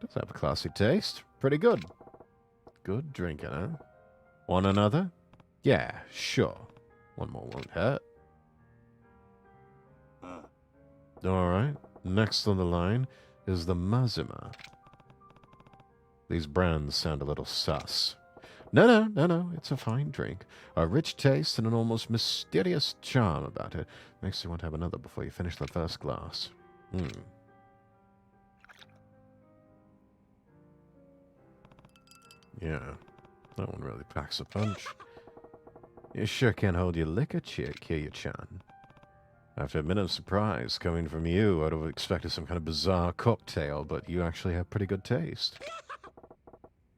S1: Does have a classy taste. Pretty good. Good drinking, huh? Want another? Yeah, sure. One more won't hurt. Alright. Next on the line is the Mazima. These brands sound a little sus. No. It's a fine drink. A rich taste and an almost mysterious charm about it. Makes you want to have another before you finish the first glass. Yeah, that one really packs a punch. You sure can hold your liquor, Kiryu-chan. I have to admit I'm surprised. Coming from you, I'd have expected some kind of bizarre cocktail, but you actually have pretty good taste.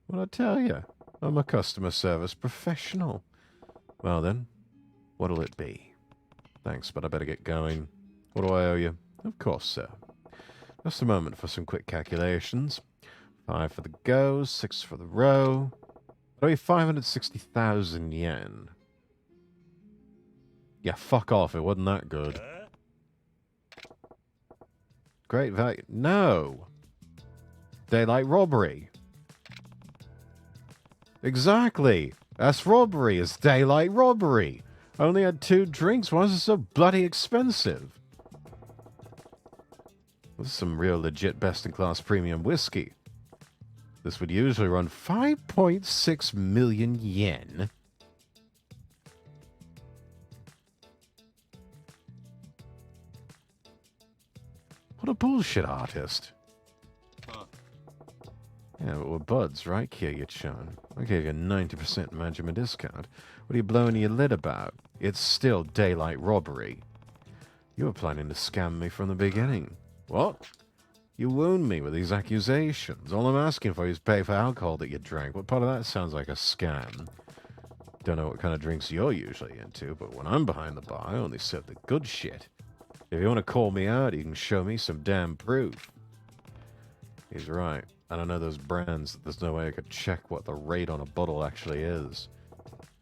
S1: What'd I tell you? I'm a customer service professional. Well then, what'll it be? Thanks, but I better get going. What do I owe you? Of course, sir. Just a moment for some quick calculations. 5 for the go, 6 for the row. I owe you 560,000 yen. Yeah, fuck off. It wasn't that good. Great value. No! Daylight robbery. Exactly. That's robbery. It's daylight robbery. I only had 2 drinks. Why is it so bloody expensive? This is some real legit best-in-class premium whiskey. This would usually run 5.6 million yen. What a bullshit artist. Yeah, but we're buds, right, Kiryu-chan? I gave you a 90% Majima discount. What are you blowing your lid about? It's still daylight robbery. You were planning to scam me from the beginning. What? You wound me with these accusations. All I'm asking for is pay for alcohol that you drank. What part of that sounds like a scam? Don't know what kind of drinks you're usually into, but when I'm behind the bar, I only serve the good shit. If you want to call me out, you can show me some damn proof. He's right. I don't know those brands. There's no way I could check what the rate on a bottle actually is.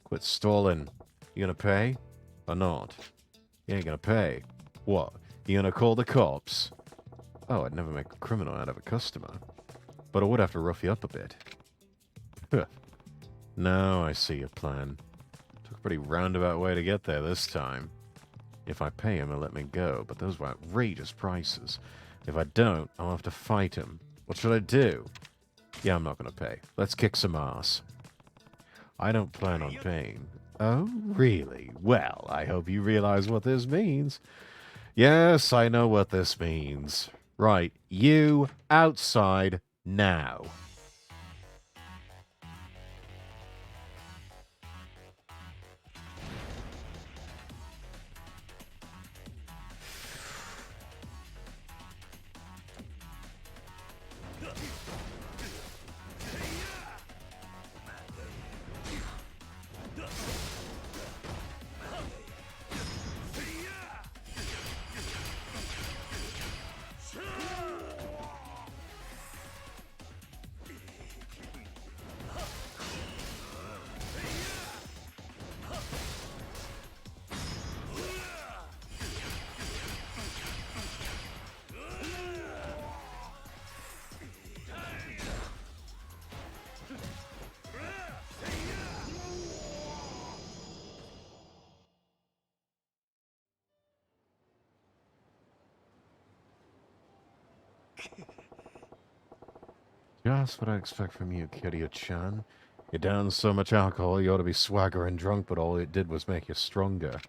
S1: Quit stalling. You gonna pay? Or not? You ain't gonna pay. What? You gonna call the cops? Oh, I'd never make a criminal out of a customer. But I would have to rough you up a bit. Now I see your plan. Took a pretty roundabout way to get there this time. If I pay him, he'll let me go, but those were outrageous prices. If I don't, I'll have to fight him. What should I do? Yeah, I'm not gonna pay. Let's kick some ass. I don't plan on paying. Oh, really? Well, I hope you realize what this means. Yes, I know what this means. Right, you outside now. Just what I expect from you, Kiryu-chan. You down so much alcohol, you ought to be swaggering drunk, but all it did was make you stronger.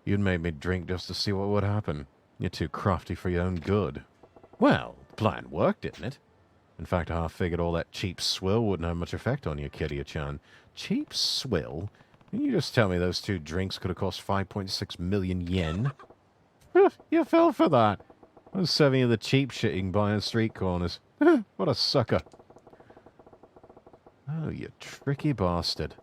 S1: You'd made me drink just to see what would happen. You're too crafty for your own good. Well, the plan worked, didn't it? In fact, I figured all that cheap swill wouldn't have much effect on you, Kiryu-chan. Cheap swill? Can you just tell me those 2 drinks could have cost 5.6 million yen? You fell for that. I was serving you the cheap shit you can buy on street corners. What a sucker. Oh, you tricky bastard.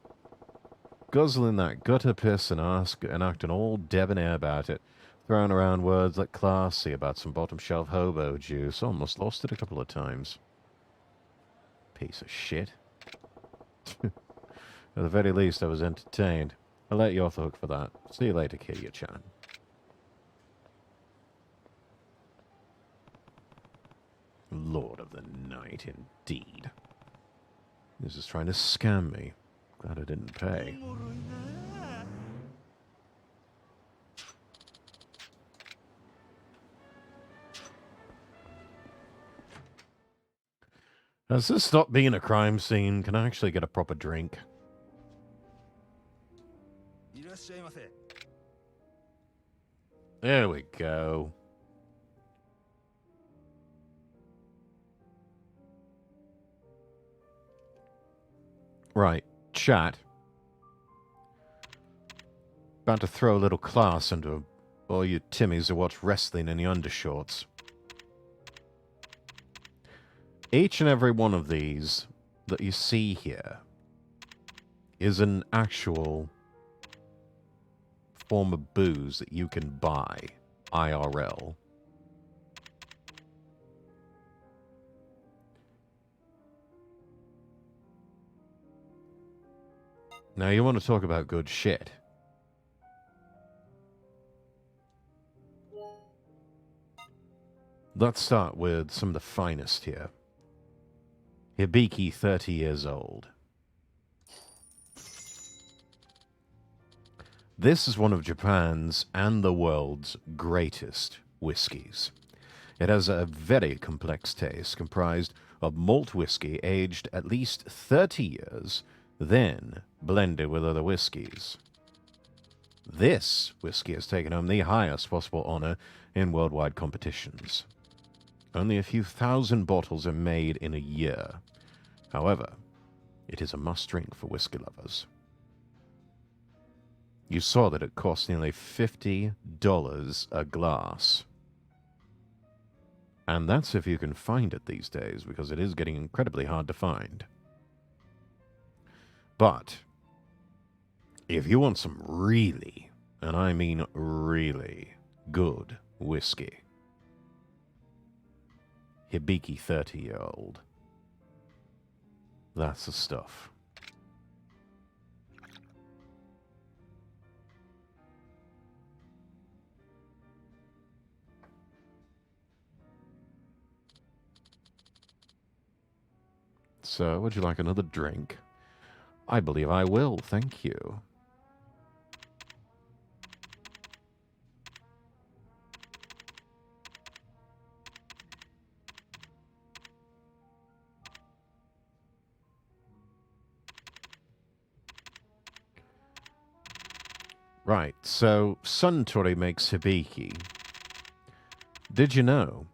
S1: Guzzling that gutter piss and acting all debonair about it. Throwing around words like classy about some bottom shelf hobo juice. Almost lost it a couple of times. Piece of shit. At the very least, I was entertained. I'll let you off the hook for that. See you later, Kiryu-chan. Lord of the Night, indeed. This is trying to scam me. Glad I didn't pay. Has this stopped being a crime scene? Can I actually get a proper drink? There we go. Right, chat. About to throw a little class into all you Timmies who watch wrestling in the undershorts. Each and every one of these that you see here is an actual form of booze that you can buy IRL. Now, you want to talk about good shit. Let's start with some of the finest here. Hibiki, 30 years old. This is one of Japan's and the world's greatest whiskies. It has a very complex taste comprised of malt whiskey aged at least 30 years, then blended with other whiskies. This whiskey has taken home the highest possible honor in worldwide competitions. Only a few thousand bottles are made in a year. However, it is a must-drink for whiskey lovers. You saw that it costs nearly $50 a glass. And that's if you can find it these days, because it is getting incredibly hard to find. But if you want some really, and I mean really, good whiskey, Hibiki 30-year-old. That's the stuff. So, would you like another drink? I believe I will, thank you. Right, so Suntory makes Hibiki. Did you know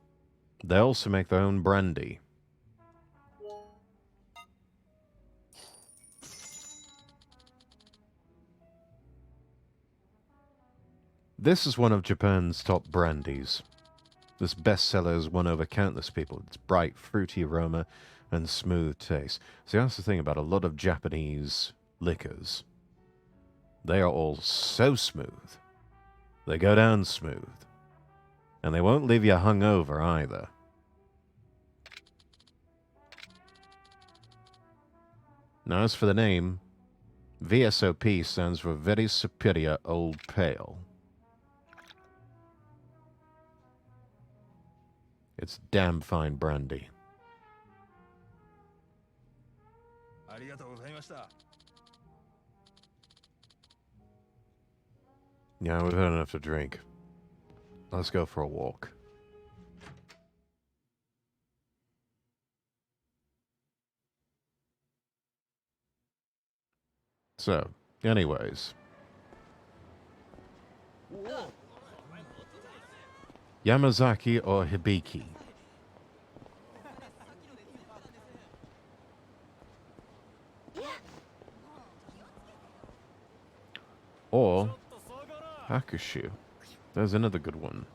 S1: they also make their own brandy? This is one of Japan's top brandies. This bestseller has won over countless people. It's bright, fruity aroma and smooth taste. See, that's the thing about a lot of Japanese liquors. They are all so smooth. They go down smooth. And they won't leave you hungover either. Now, as for the name, VSOP stands for Very Superior Old Pale. It's damn fine brandy. Yeah, we've had enough to drink. Let's go for a walk. So, anyways. Yamazaki or Hibiki? Or Hakushu. There's another good one.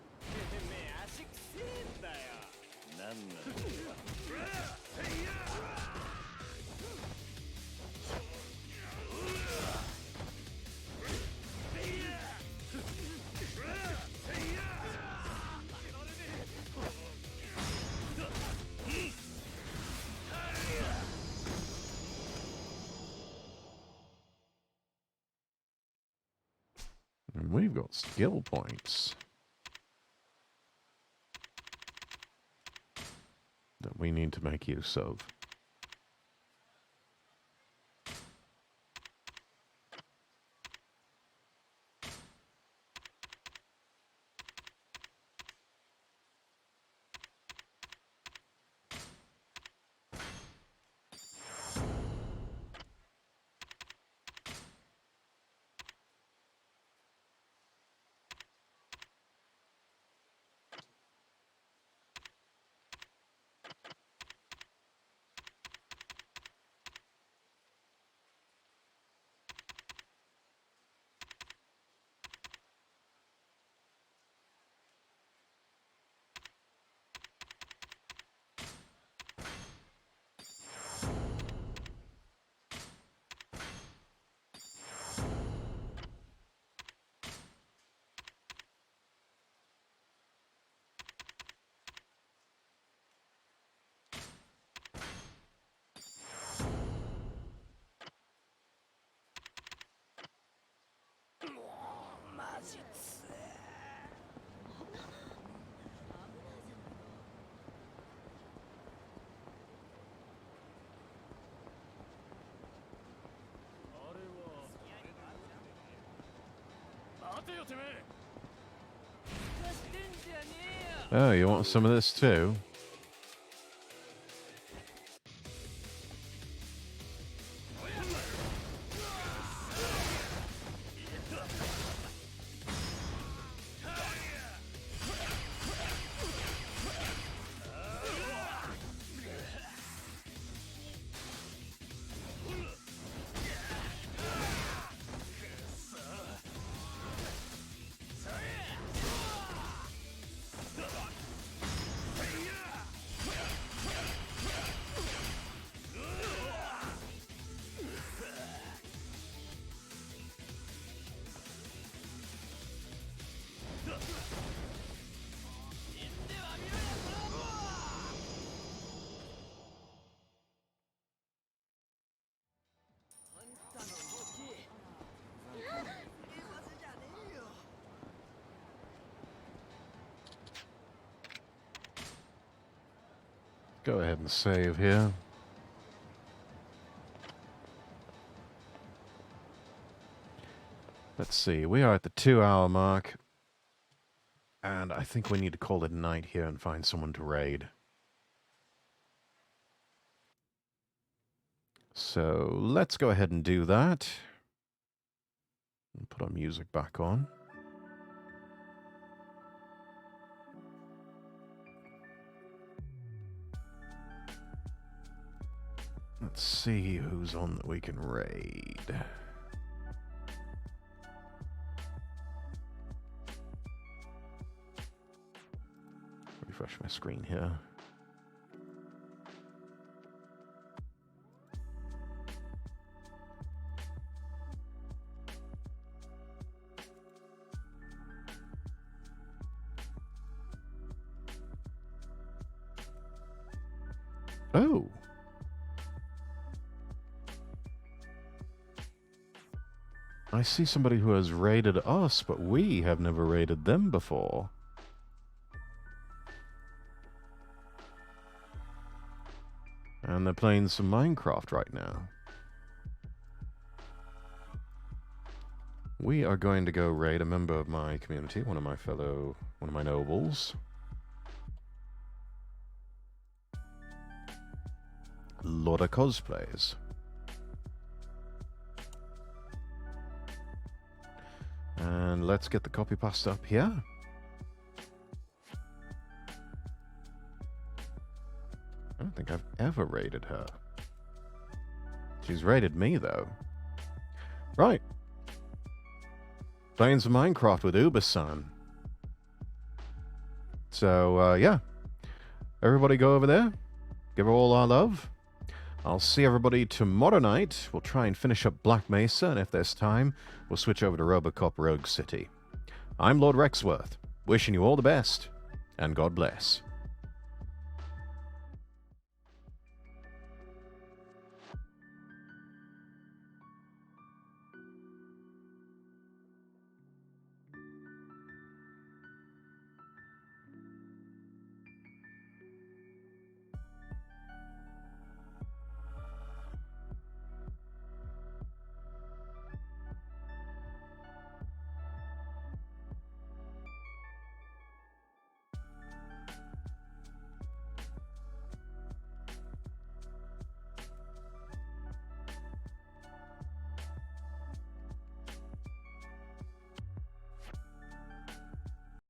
S1: And we've got skill points that we need to make use of. Oh, you want some of this too? go ahead and save here. Let's see, we are at the 2-hour mark. And I think we need to call it a night here and find someone to raid. So let's go ahead and do that. And put our music back on. Let's see who's on that we can raid. Refresh my screen here. Oh. I see somebody who has raided us, but we have never raided them before. And they're playing some Minecraft right now. We are going to go raid a member of my community, one of my nobles. Loda Cosplays. And let's get the copy paste up here. I don't think I've ever raided her. She's raided me, though. Right. Playing some Minecraft with Uber-san. So, yeah. Everybody go over there. Give her all our love. I'll see everybody tomorrow night. We'll try and finish up Black Mesa, and if there's time, we'll switch over to Robocop Rogue City. I'm Lord Rexworth, wishing you all the best, and God bless.